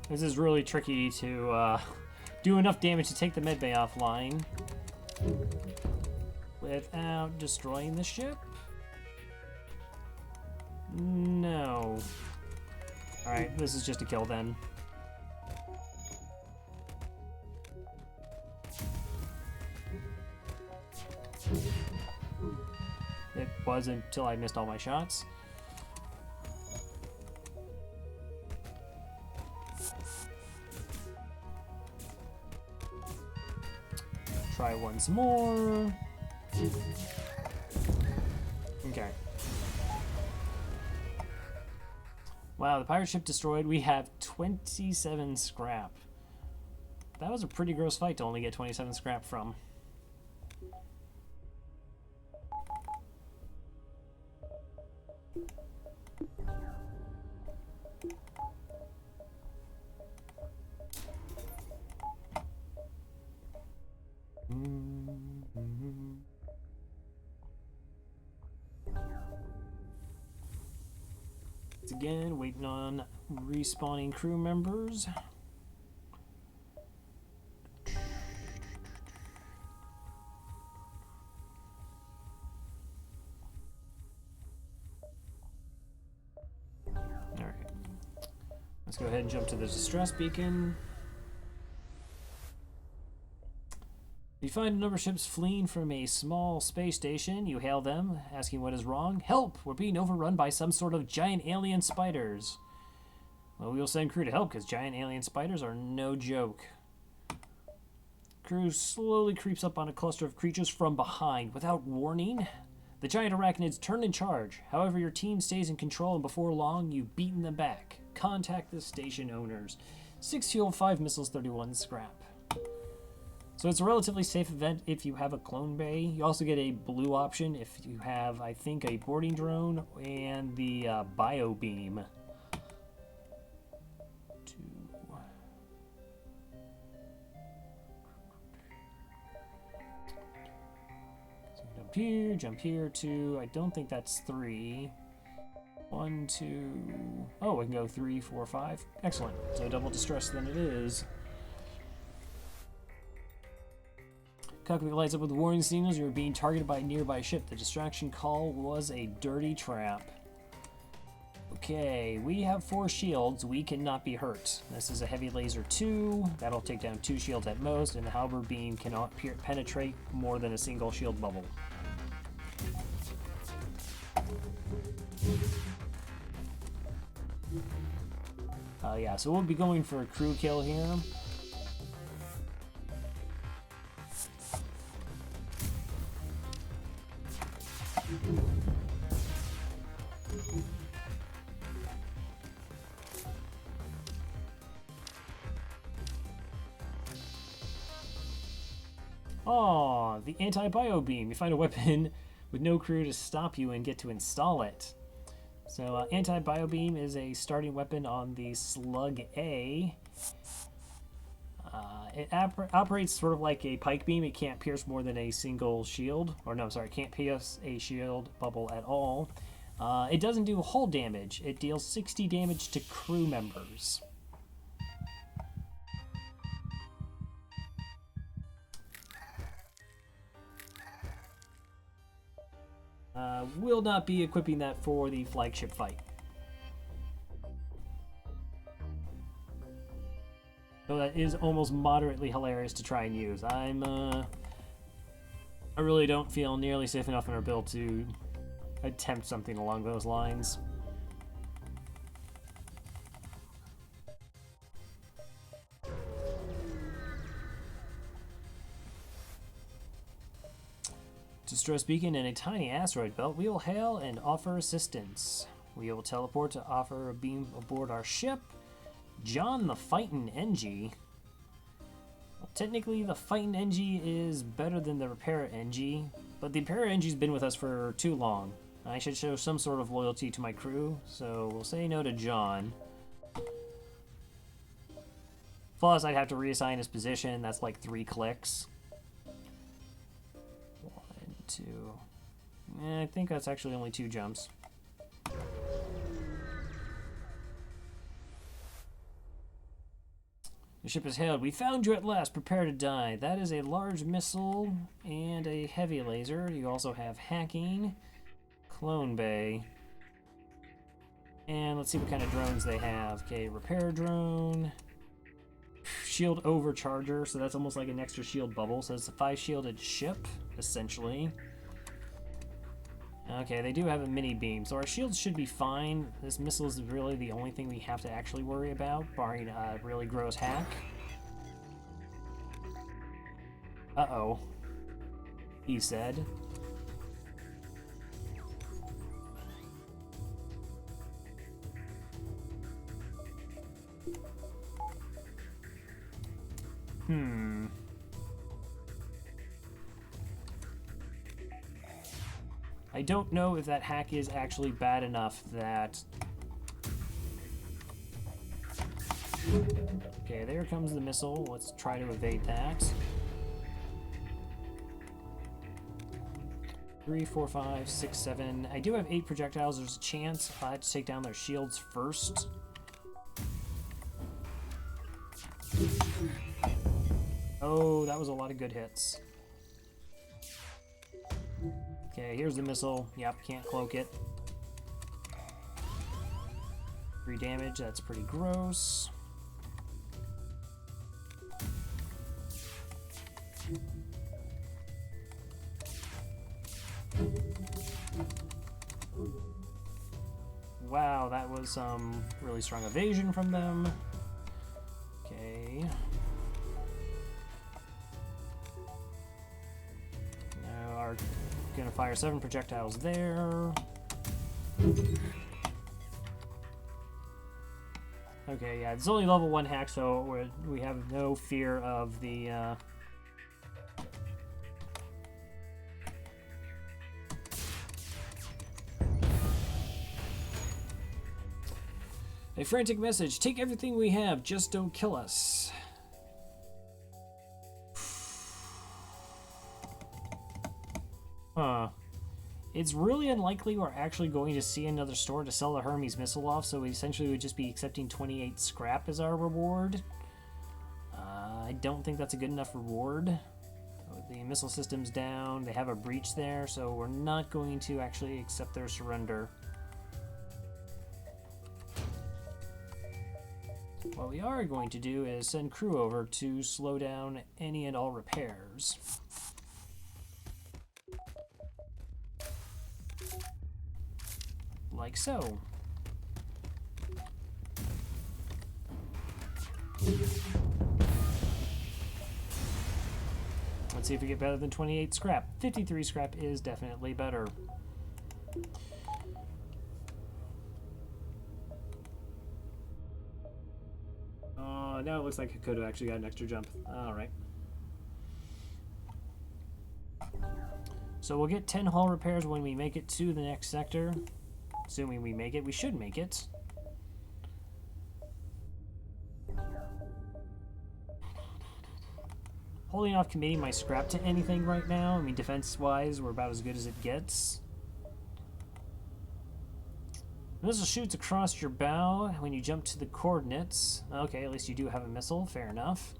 This is really tricky to do enough damage to take the medbay offline without destroying the ship. No. Alright, this is just a kill then. It was until I missed all my shots. Try once more. Okay. Wow, the pirate ship destroyed. We have 27 scrap. That was a pretty gross fight to only get 27 scrap from. Once again, waiting on respawning crew members. Alright. Let's go ahead and jump to the distress beacon. You find a number of ships fleeing from a small space station. You hail them, asking what is wrong. Help! We're being overrun by some sort of giant alien spiders. Well, we will send crew to help, because giant alien spiders are no joke. Crew slowly creeps up on a cluster of creatures from behind. Without warning, the giant arachnids turn and charge. However, your team stays in control, and before long, you've beaten them back. Contact the station owners. 6 fuel, 5 missiles, 31 scrap. So it's a relatively safe event if you have a clone bay. You also get a blue option if you have, I think, a boarding drone and the bio beam. Jump here, 2. I don't think that's 3. 1, 2. Oh, I can go 3, 4, 5. Excellent. So double distress than it is. Cockpit lights up with warning signals. You're being targeted by a nearby ship. The distraction call was a dirty trap. Okay, we have 4 shields. We cannot be hurt. This is a heavy laser 2. That'll take down 2 shields at most, and the halberd beam cannot penetrate more than a single shield bubble. Yeah, so we'll be going for a crew kill here. Oh, the anti-bio beam. You find a weapon with no crew to stop you and get to install it. So anti-bio beam is a starting weapon on the Slug A. It operates sort of like a pike beam. It can't pierce more than a single shield. Or no, sorry, it can't pierce a shield bubble at all. It doesn't do hull damage. It deals 60 damage to crew members. Will not be equipping that for the flagship fight. So that is almost moderately hilarious to try and use. I really don't feel nearly safe enough in our build to attempt something along those lines. Distress beacon in a tiny asteroid belt. We will hail and offer assistance. We will teleport to offer a beam aboard our ship. John the Fightin' NG. Well, technically, the Fightin' NG is better than the Repair NG, but the Repair NG's been with us for too long. I should show some sort of loyalty to my crew, so we'll say no to John. Plus, I'd have to reassign his position. That's like 3 clicks. 2. I think that's actually only 2 jumps. The ship is hailed. We found you at last. Prepare to die. That is a large missile and a heavy laser. You also have hacking, clone bay, and let's see what kind of drones they have. Okay, repair drone, shield overcharger. So that's almost like an extra shield bubble. So it's a 5 shielded ship, essentially. Okay, they do have a mini beam, so our shields should be fine. This missile is really the only thing we have to actually worry about, barring a really gross hack. Uh-oh. He said. I don't know if that hack is actually bad enough that... Okay, there comes the missile. Let's try to evade that. 3, 4, 5, 6, 7. I do have 8 projectiles. There's a chance I have to take down their shields first. Oh, that was a lot of good hits. Okay, here's the missile. Yep, can't cloak it. 3 damage, that's pretty gross. Wow, that was some really strong evasion from them. Okay. Now our gonna fire 7 projectiles there. Okay, yeah, it's only level 1 hack, so we have no fear of the A frantic message. Take everything we have, just don't kill us. Huh. It's really unlikely we're actually going to see another store to sell the Hermes missile off, so we essentially would just be accepting 28 scrap as our reward. I don't think that's a good enough reward. The missile system's down, they have a breach there, so we're not going to actually accept their surrender. What we are going to do is send crew over to slow down any and all repairs. Like so. Let's see if we get better than 28 scrap. 53 scrap is definitely better. Now it looks like I could have actually got an extra jump. Alright. So we'll get 10 hull repairs when we make it to the next sector. Assuming we make it. We should make it. Holding off committing my scrap to anything right now. I mean, defense-wise, we're about as good as it gets. The missile shoots across your bow when you jump to the coordinates. Okay, at least you do have a missile. Fair enough.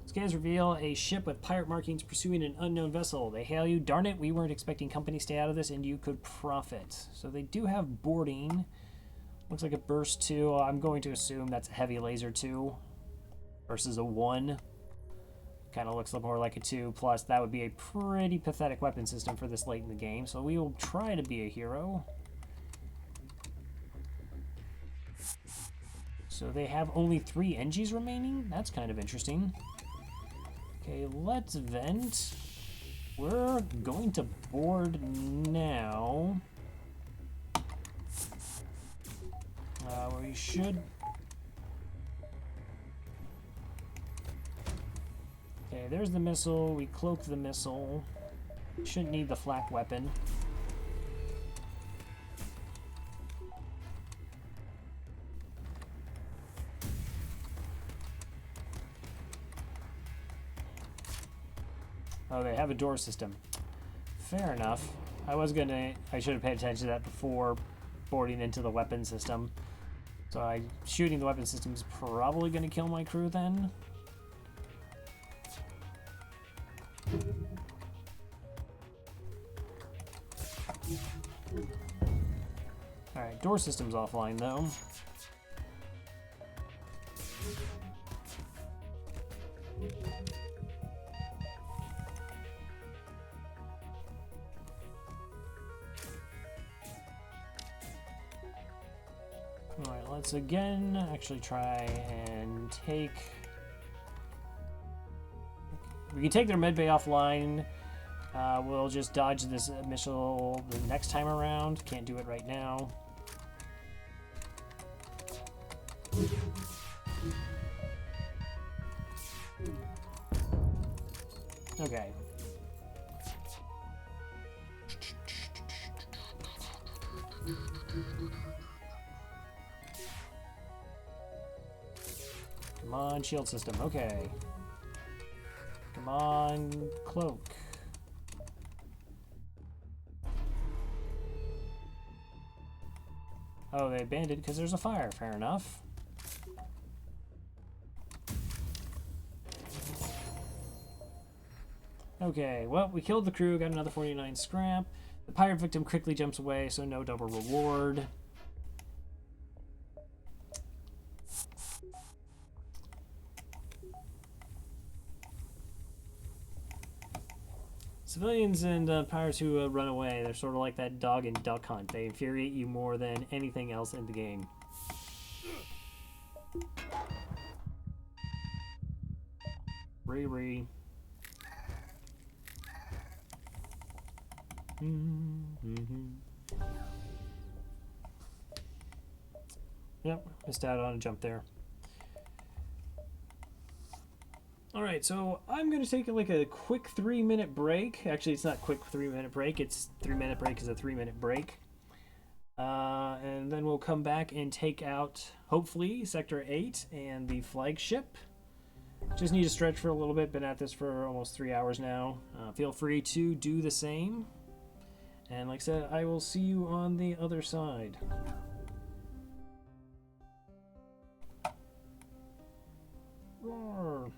Scans reveal a ship with pirate markings pursuing an unknown vessel. They hail you. Darn it, we weren't expecting company to stay out of this, and you could profit. So they do have boarding. Looks like a burst 2. I'm going to assume that's a heavy laser 2 versus a 1. Kind of looks more like a 2. Plus, that would be a pretty pathetic weapon system for this late in the game. So we will try to be a hero. So they have only 3 NGs remaining? That's kind of interesting. Okay, let's vent. We're going to board now. We should... Okay, there's the missile. We cloak the missile. Shouldn't need the flak weapon. Oh, they have a door system. Fair enough. I should have paid attention to that before boarding into the weapon system. So shooting the weapon system is probably going to kill my crew then. Alright, door system's offline though. Alright, let's again actually try and take... We can take their medbay offline. We'll just dodge this missile the next time around. Can't do it right now. Okay. Come on, shield system. Okay. Come on, cloak. Oh, they abandoned because there's a fire. Fair enough. Okay, well, we killed the crew, got another 49 scrap. The pirate victim quickly jumps away, so no double reward. Civilians and pirates who run away, they're sort of like that dog and duck hunt. They infuriate you more than anything else in the game. Ree. Yep, missed out on a jump there. Alright, so I'm going to take like a quick 3-minute break. Actually, it's not quick 3-minute break. It's 3-minute break is a 3-minute break. And then we'll come back and take out, hopefully, Sector 8 and the flagship. Just need to stretch for a little bit. Been at this for almost 3 hours now. Feel free to do the same. And like I said, I will see you on the other side. Roar.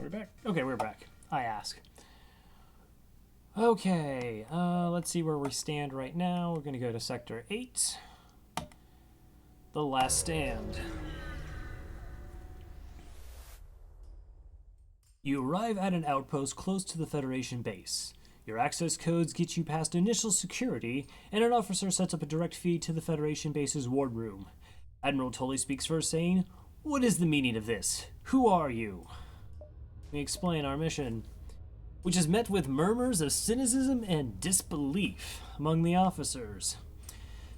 We're back. Okay, we're back. I ask. Okay, let's see where we stand right now. We're going to go to Sector 8. The Last Stand. You arrive at an outpost close to the Federation base. Your access codes get you past initial security, and an officer sets up a direct feed to the Federation base's wardroom. Admiral Tully speaks first, saying, "What is the meaning of this? Who are you?" We explain our mission, which is met with murmurs of cynicism and disbelief among the officers.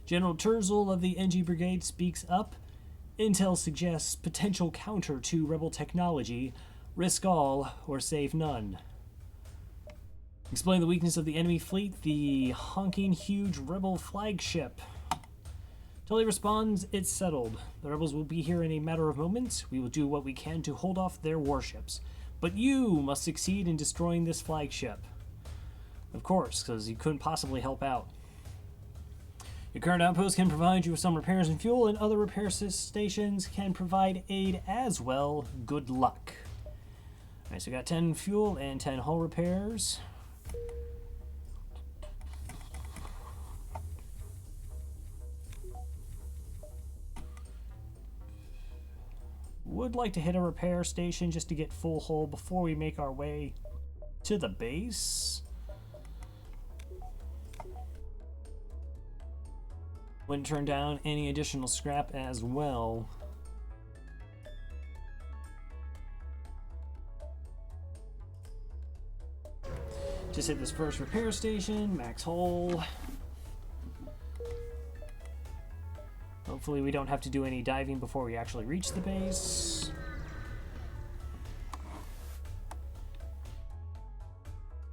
General Terzel of the NG Brigade speaks up. Intel suggests potential counter to rebel technology, risk all or save none. Explain the weakness of the enemy fleet, the honking huge rebel flagship. Tully responds, "It's settled. The rebels will be here in a matter of moments. We will do what we can to hold off their warships. But you must succeed in destroying this flagship." Of course, because you couldn't possibly help out. Your current outpost can provide you with some repairs and fuel, and other repair stations can provide aid as well. Good luck. Alright, so we got 10 fuel and 10 hull repairs. Would like to hit a repair station just to get full hull before we make our way to the base. Wouldn't turn down any additional scrap as well. Just hit this first repair station, max hull. Hopefully we don't have to do any diving before we actually reach the base.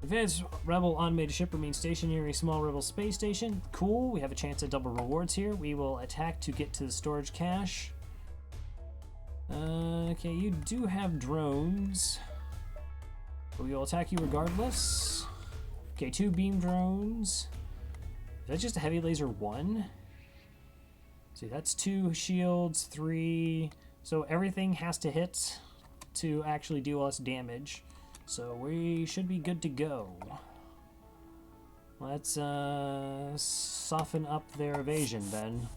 Advanced Rebel automated ship remains stationed near a small Rebel space station. Cool, we have a chance at double rewards here. We will attack to get to the storage cache. Okay, you do have drones. But we will attack you regardless. Okay, 2 beam drones. Is that just a heavy laser 1? See, that's 2 shields, 3. So everything has to hit to actually deal us damage. So we should be good to go. Let's soften up their evasion then.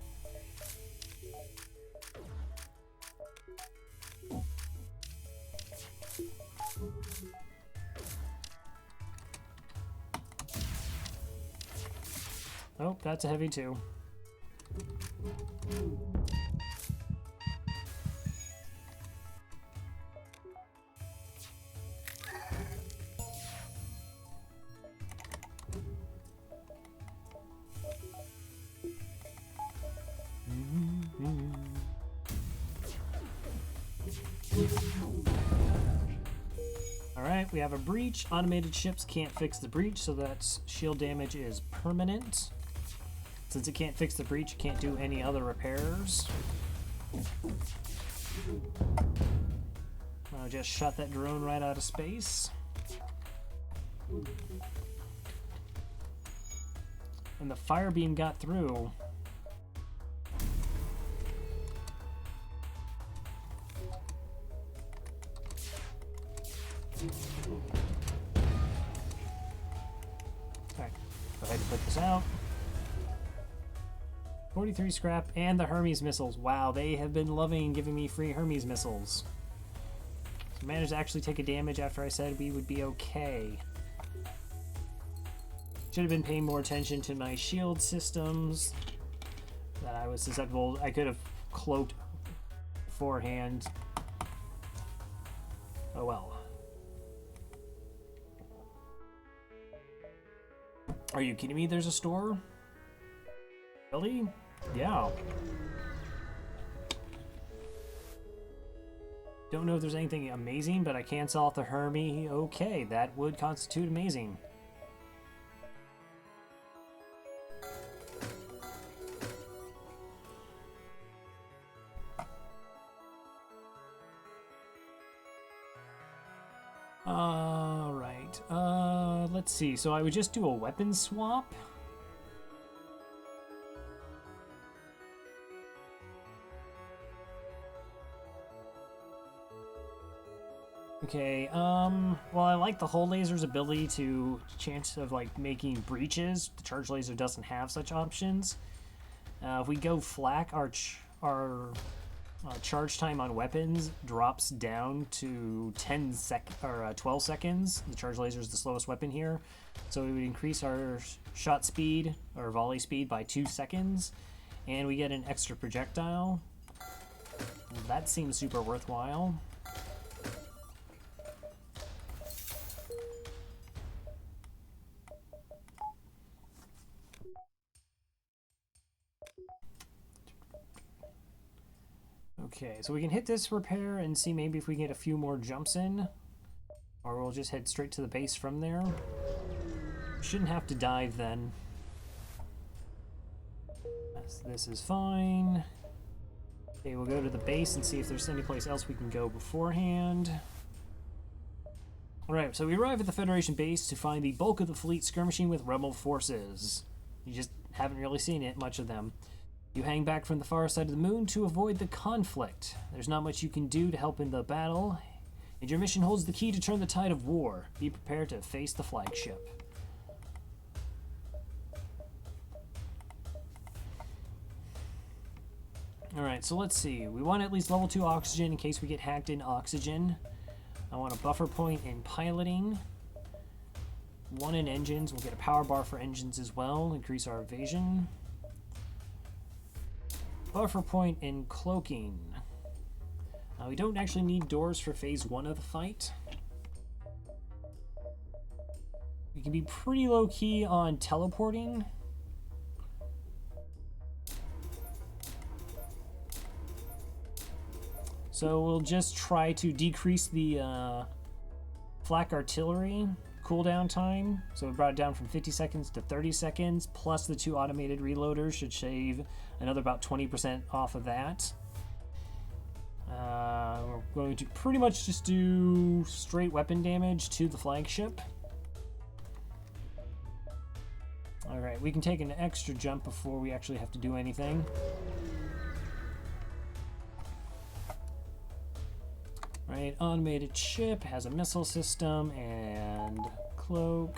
Oh, that's a heavy too. Alright, we have a breach. Automated ships can't fix the breach, so that's shield damage is permanent. Since it can't fix the breach, it can't do any other repairs. I just shot that drone right out of space. And the fire beam got through. Alright, go ahead and put this out. 43 scrap and the Hermes missiles. Wow, they have been loving giving me free Hermes missiles. So managed to actually take a damage after I said we would be okay. Should have been paying more attention to my shield systems. That I was susceptible. I could have cloaked beforehand. Oh well. Are you kidding me? There's a store? Really? Yeah. Don't know if there's anything amazing, but I can sell off the Hermes. Okay, that would constitute amazing. Alright, let's see. So I would just do a weapon swap. Okay, well, I like the hull laser's ability to chance of like making breaches. The charge laser doesn't have such options. If we go flak, our charge time on weapons drops down to 12 seconds. The charge laser is the slowest weapon here, so we would increase our shot speed or volley speed by 2 seconds, and we get an extra projectile. That seems super worthwhile. Okay, so we can hit this repair and see maybe if we can get a few more jumps in. Or we'll just head straight to the base from there. Shouldn't have to dive then. This is fine. Okay, we'll go to the base and see if there's any place else we can go beforehand. Alright, so we arrive at the Federation base to find the bulk of the fleet skirmishing with rebel forces. You just haven't really seen it, much of them. You hang back from the far side of the moon to avoid the conflict. There's not much you can do to help in the battle, and your mission holds the key to turn the tide of war. Be prepared to face the flagship. Alright, so let's see. We want at least level 2 oxygen in case we get hacked in oxygen. I want a buffer point in piloting. 1 in engines. We'll get a power bar for engines as well. Increase our evasion. Buffer point in cloaking. We don't actually need doors for phase 1 of the fight. We can be pretty low key on teleporting. So we'll just try to decrease the flak artillery cooldown time. So we brought it down from 50 seconds to 30 seconds, plus the 2 automated reloaders should shave another about 20% off of that. We're going to pretty much just do straight weapon damage to the flagship. Alright, we can take an extra jump before we actually have to do anything. Right, automated ship has a missile system and cloak.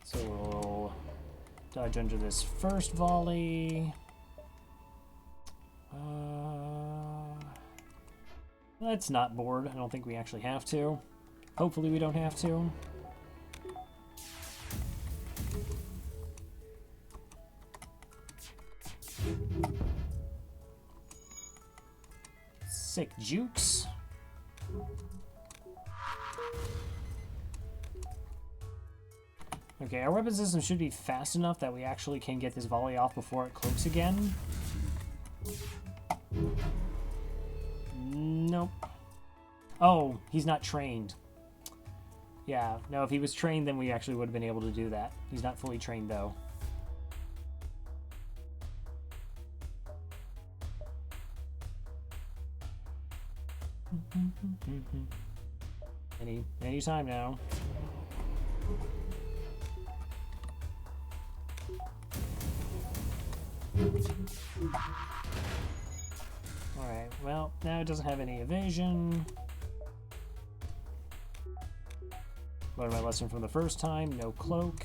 So we'll dodge under this first volley. Let's not board. I don't think we actually have to. Hopefully we don't have to. Sick jukes. Okay, our weapon system should be fast enough that we actually can get this volley off before it cloaks again. Nope. Oh, he's not trained. Yeah, no, if he was trained, then we actually would have been able to do that. He's not fully trained, though. Any time now. Alright, well, now it doesn't have any evasion. Learned my lesson from the first time, no cloak.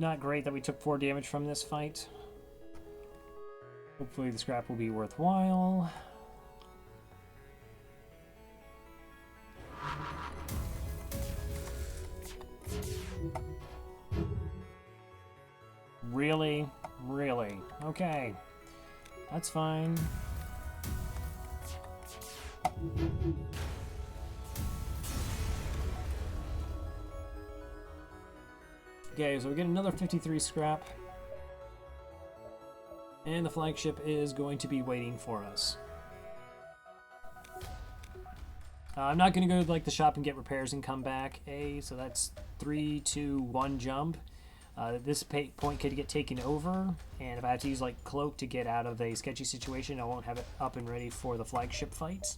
Not great that we took 4 damage from this fight. Hopefully the scrap will be worthwhile. Really? Really? Okay. That's fine. Okay, so we get another 53 scrap. And the flagship is going to be waiting for us. I'm not going to go to like the shop and get repairs and come back. So that's 3, 2, 1 jump. This point could get taken over, and if I have to use like cloak to get out of a sketchy situation, I won't have it up and ready for the flagship fight.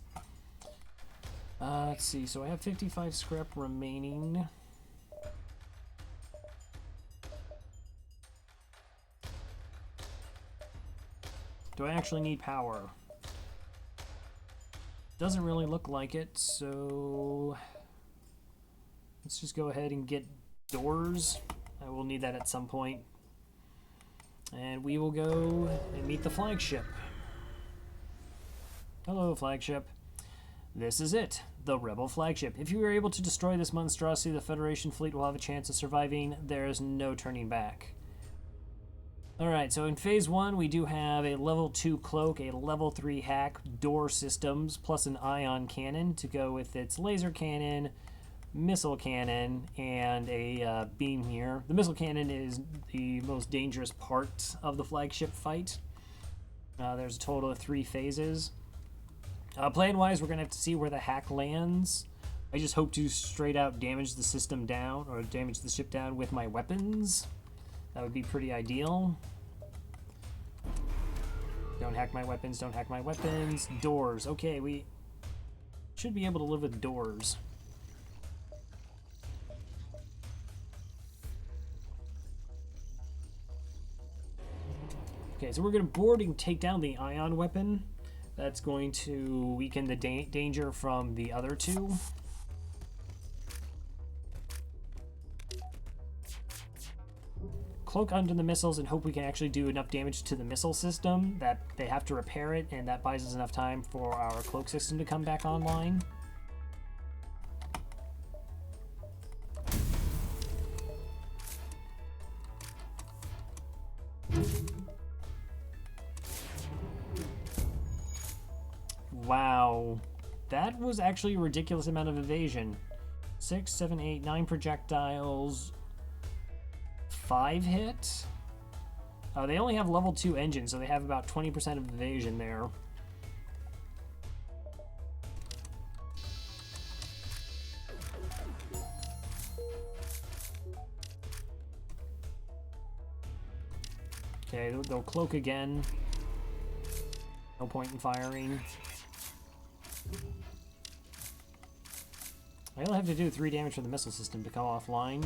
Let's see, so I have 55 scrap remaining. Do I actually need power? Doesn't really look like it, so let's just go ahead and get doors. I will need that at some point. And we will go and meet the flagship. Hello, flagship. This is it, the Rebel flagship. If you are able to destroy this monstrosity, the Federation fleet will have a chance of surviving. There is no turning back. Alright, so in Phase 1, we do have a Level 2 cloak, a Level 3 hack, door systems, plus an ion cannon to go with its laser cannon, missile cannon, and a beam here. The missile cannon is the most dangerous part of the flagship fight. There's a total of 3 phases. Plan-wise, we're going to have to see where the hack lands. I just hope to straight out damage the system down, or damage the ship down with my weapons. That would be pretty ideal. Don't hack my weapons, don't hack my weapons. Doors. Okay, we should be able to live with doors. Okay, so we're going to board and take down the ion weapon. That's going to weaken the danger from the other two. Cloak under the missiles and hope we can actually do enough damage to the missile system that they have to repair it, and that buys us enough time for our cloak system to come back online. Wow, that was actually a ridiculous amount of evasion. 6, 7, 8, 9 projectiles, 5 hit. They only have level 2 engines, so they have about 20% of evasion there. Okay, they'll cloak again. No point in firing. I only have to do 3 damage for the missile system to come offline.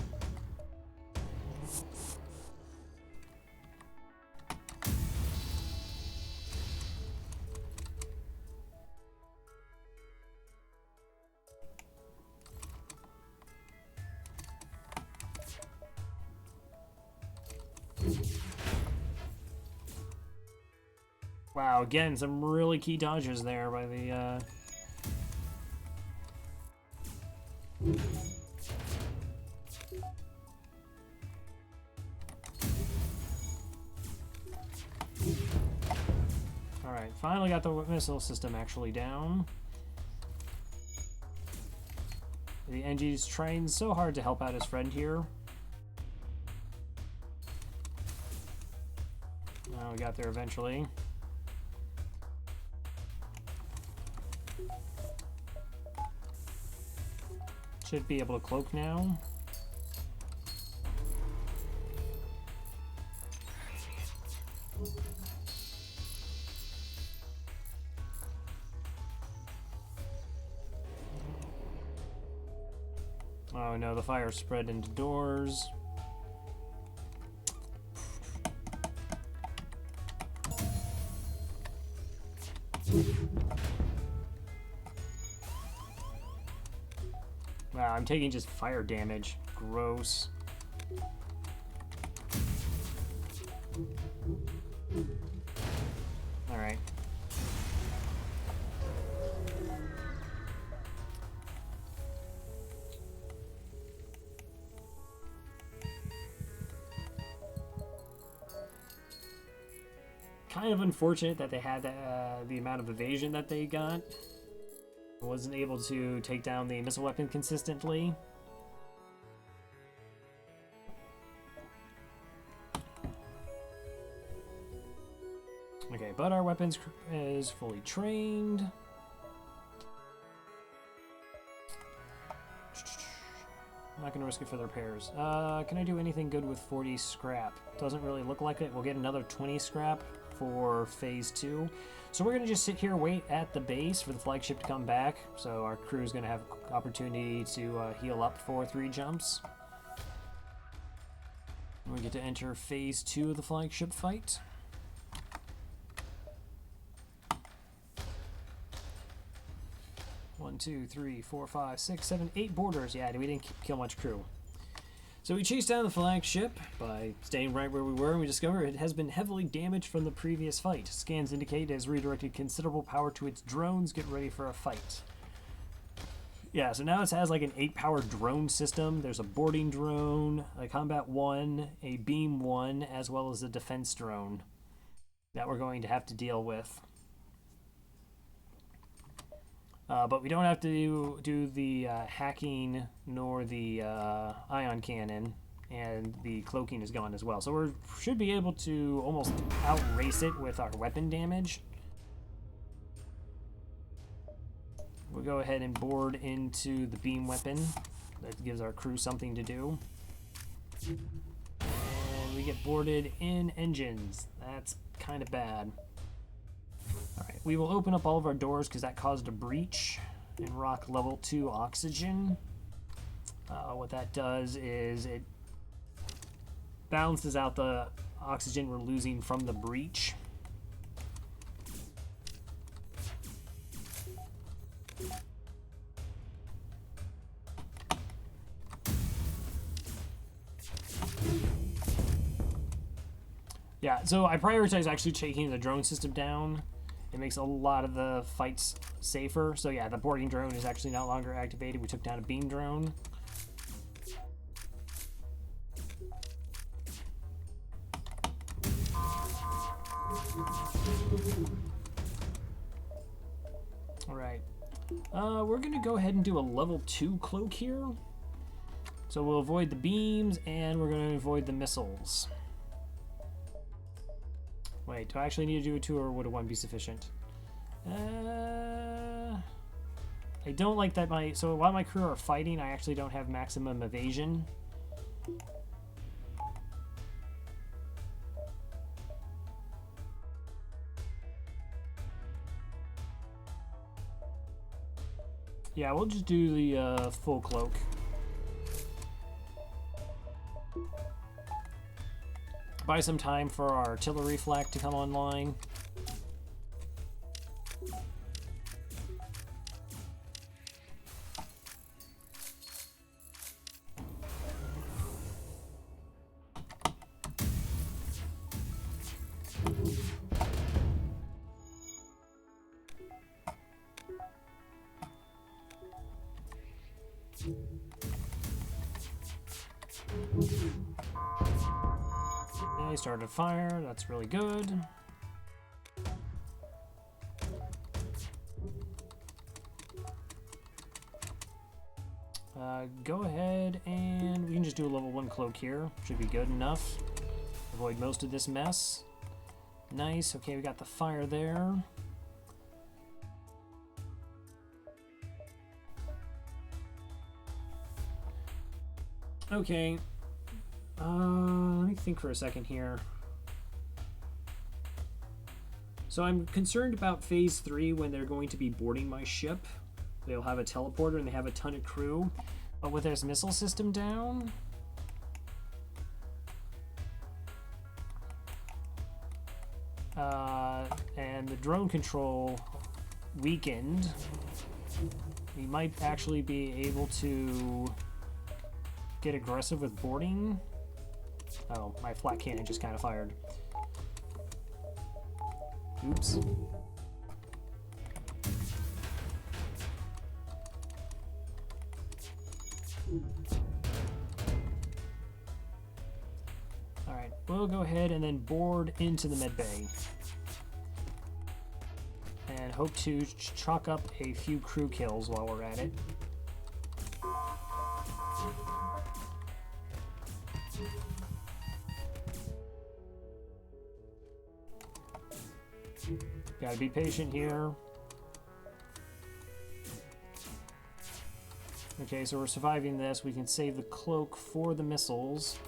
Wow, again, some really key dodges there by the, Alright, finally got the missile system actually down. The NG's trying so hard to help out his friend here. Now we got there eventually. Should be able to cloak now. Oh no, the fire spread into doors. Wow, I'm taking just fire damage. Gross. Alright. Kind of unfortunate that they had the amount of evasion that they got. Wasn't able to take down the missile weapon consistently. Okay, but our weapons is fully trained. I'm not going to risk it for the repairs. Can I do anything good with 40 scrap? Doesn't really look like it. We'll get another 20 scrap for phase 2. So we're going to just sit here, wait at the base for the flagship to come back. So our crew is going to have opportunity to heal up for 3 jumps. We get to enter phase 2 of the flagship fight. One, two, three, four, five, six, seven, 8 boarders. Yeah, we didn't kill much crew. So we chased down the flagship by staying right where we were, and we discover it has been heavily damaged from the previous fight. Scans indicate it has redirected considerable power to its drones. Get ready for a fight. Yeah, so now it has like an 8-power drone system. There's a boarding drone, a combat 1, a beam 1, as well as a defense drone that we're going to have to deal with. But we don't have to do the hacking nor the ion cannon, and the cloaking is gone as well. So we should be able to almost outrace it with our weapon damage. We'll go ahead and board into the beam weapon. That gives our crew something to do. And we get boarded in engines. That's kind of bad. Alright, we will open up all of our doors because that caused a breach in rock level 2 oxygen. What that does is it balances out the oxygen we're losing from the breach. Yeah, so I prioritize actually taking the drone system down. It makes a lot of the fights safer. So yeah, the boarding drone is actually no longer activated. We took down a beam drone. Alright. We're going to go ahead and do a level 2 cloak here. So we'll avoid the beams, and we're going to avoid the missiles. Wait, do I actually need to do a 2, or would a 1 be sufficient? I don't like that so while my crew are fighting, I actually don't have maximum evasion. Yeah, we'll just do the full cloak. Buy some time for our artillery flak to come online. They started fire, that's really good. Go ahead and we can just do a level 1 cloak here. Should be good enough. Avoid most of this mess. Nice, okay, we got the fire there. Okay. Let me think for a second here. So I'm concerned about phase 3 when they're going to be boarding my ship. They'll have a teleporter and they have a ton of crew. But with their missile system down... and the drone control weakened, we might actually be able to get aggressive with boarding. Oh, my flat cannon just kind of fired. Oops. Alright, we'll go ahead and then board into the med bay. And hope to chalk up a few crew kills while we're at it. Gotta be patient here. Okay, so we're surviving this. We can save the cloak for the missiles.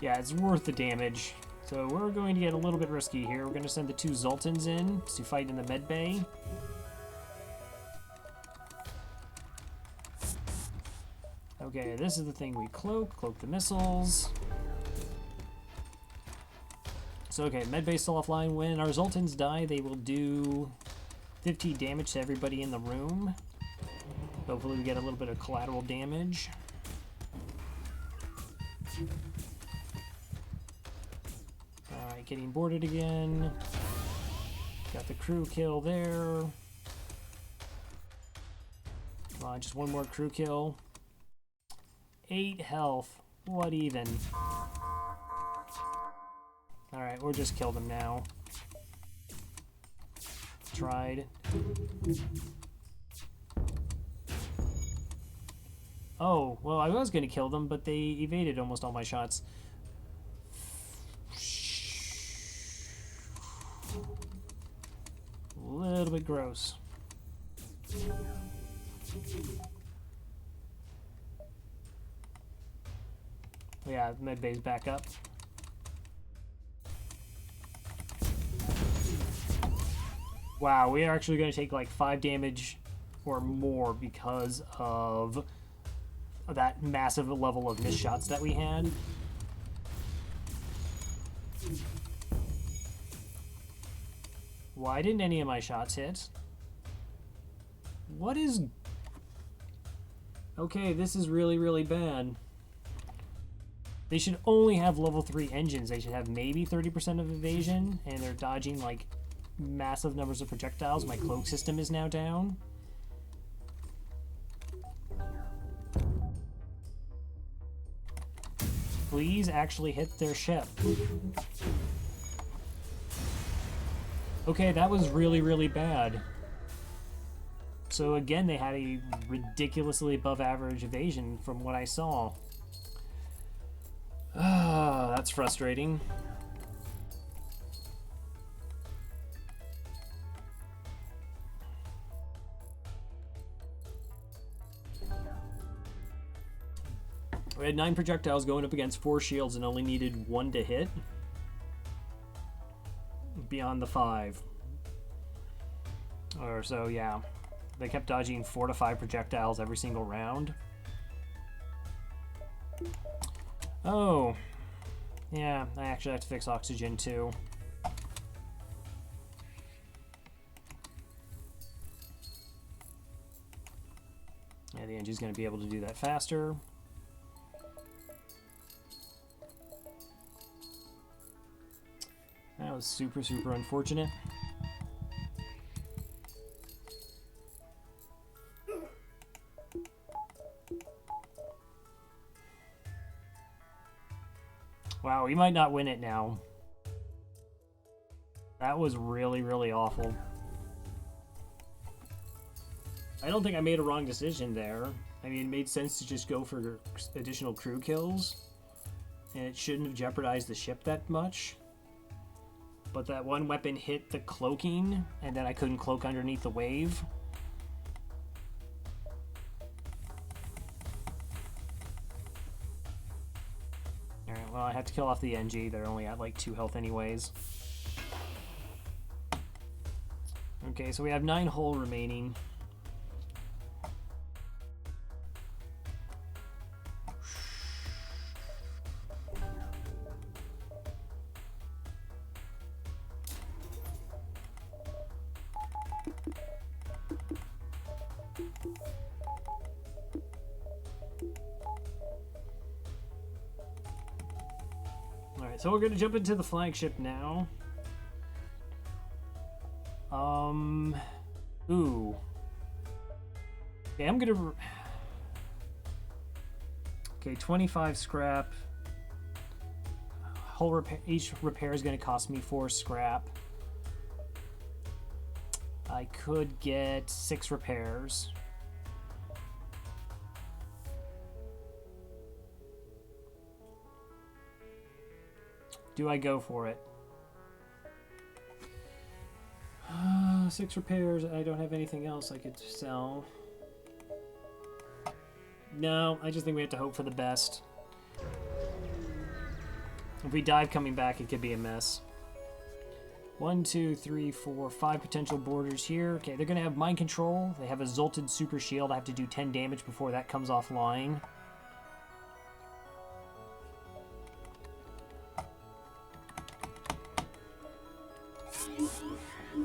Yeah, it's worth the damage. So we're going to get a little bit risky here. We're going to send the 2 Zoltans in to fight in the med bay. Okay, this is the thing we cloak the missiles. So okay, med bay still offline. When our Zoltans die, they will do 50 damage to everybody in the room. Hopefully we get a little bit of collateral damage. Alright, getting boarded again. Got the crew kill there. Come on, just one more crew kill. 8 health. What even? Alright, we'll just kill them now. Tried. Oh, well, I was going to kill them, but they evaded almost all my shots. A little bit gross. Yeah, med bay's back up. Wow, we are actually going to take like 5 damage or more because of that massive level of missed shots that we had. Why didn't any of my shots hit? What is... Okay, this is really, really bad. They should only have level 3 engines. They should have maybe 30% of evasion, and they're dodging like massive numbers of projectiles. My cloak system is now down. Please actually hit their ship. Okay, that was really, really bad. So again, they had a ridiculously above average evasion from what I saw. Ah, that's frustrating. We had 9 projectiles going up against 4 shields and only needed 1 to hit. Beyond the 5. Or so, yeah. They kept dodging 4 to 5 projectiles every single round. Oh. Yeah, I actually have to fix oxygen too. Yeah, the engine's going to be able to do that faster. That was super, super unfortunate. Wow, we might not win it now. That was really, really awful. I don't think I made a wrong decision there. I mean, it made sense to just go for additional crew kills. And it shouldn't have jeopardized the ship that much. But that one weapon hit the cloaking, and then I couldn't cloak underneath the wave. Alright, well, I have to kill off the NG. They're only at like 2 health anyways. Okay, so we have 9 hull remaining. So we're going to jump into the flagship now. Ooh. Okay, I'm going to... Okay, 25 scrap. Whole repair, each repair is going to cost me 4 scrap. I could get 6 repairs. Do I go for it? 6 repairs. I don't have anything else I could sell. No, I just think we have to hope for the best. If we dive coming back, it could be a mess. 1, 2, 3, 4, 5 potential boarders here. Okay, they're going to have mind control. They have a Zolted super shield. I have to do 10 damage before that comes offline.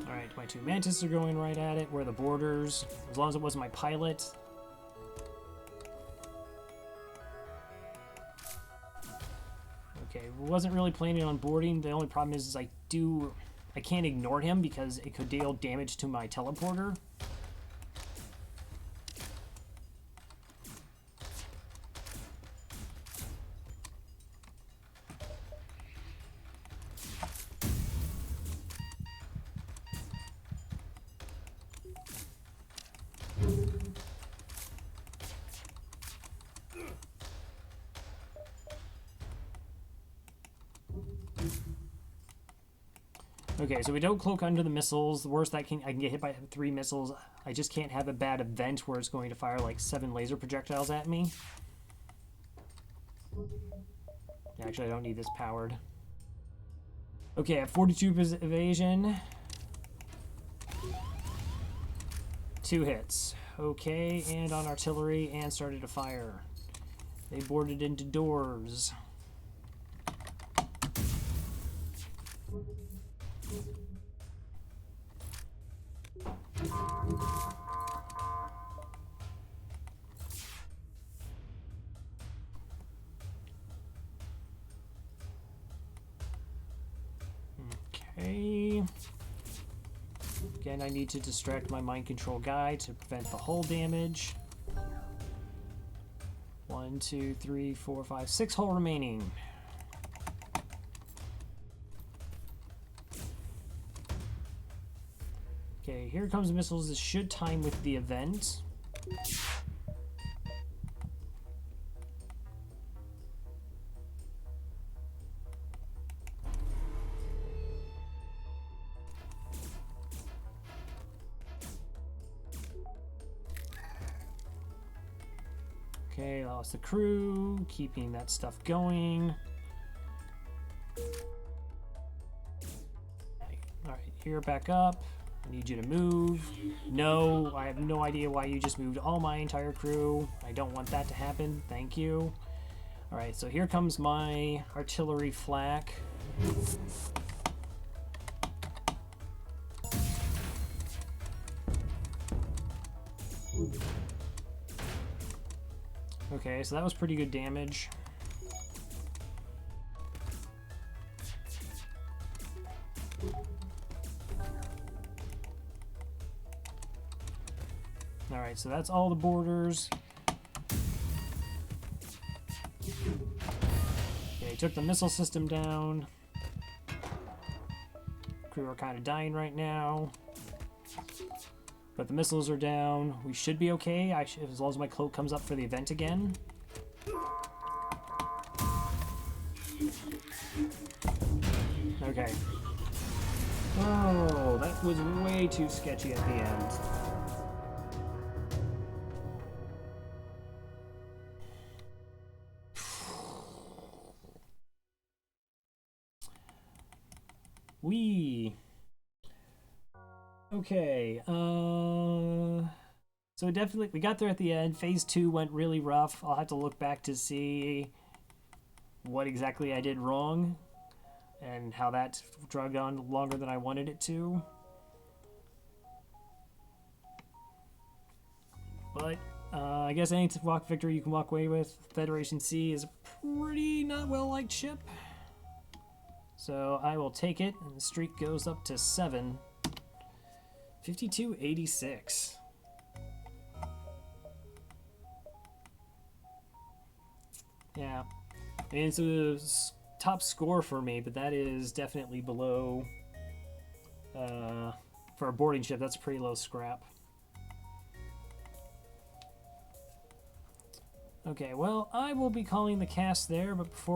Alright, my 2 Mantis are going right at it. Where are the boarders? As long as it wasn't my pilot. Okay, wasn't really planning on boarding. The only problem is I can't ignore him because it could deal damage to my teleporter. Okay, so we don't cloak under the missiles. The worst I can get hit by 3 missiles. I just can't have a bad event where it's going to fire like 7 laser projectiles at me. Actually, I don't need this powered. Okay, I have 42 evasion. 2 hits. Okay, and on artillery, and started to fire. They boarded into doors. Okay. Again, I need to distract my mind control guy to prevent the hull damage. 1, 2, 3, 4, 5, 6 hull remaining. Okay, here comes missiles. This should time with the event. Okay, lost the crew, keeping that stuff going. Alright, here, back up. I need you to move. No, I have no idea why you just moved all my entire crew. I don't want that to happen. Thank you. Alright, so here comes my artillery flak. Okay, so that was pretty good damage. Alright, so that's all the borders. Okay, took the missile system down. Crew are kind of dying right now. But the missiles are down. We should be okay, as long as my cloak comes up for the event again. Okay. Oh, that was way too sketchy at the end. Okay, so definitely, we got there at the end. Phase 2 went really rough. I'll have to look back to see what exactly I did wrong and how that dragged on longer than I wanted it to. But I guess any victory you can walk away with. Federation C is a pretty not well-liked ship. So I will take it, and the streak goes up to 7. 5286. Yeah. I mean, it's a top score for me, but that is definitely below. For a boarding ship, that's a pretty low scrap. Okay, well, I will be calling the cast there, but before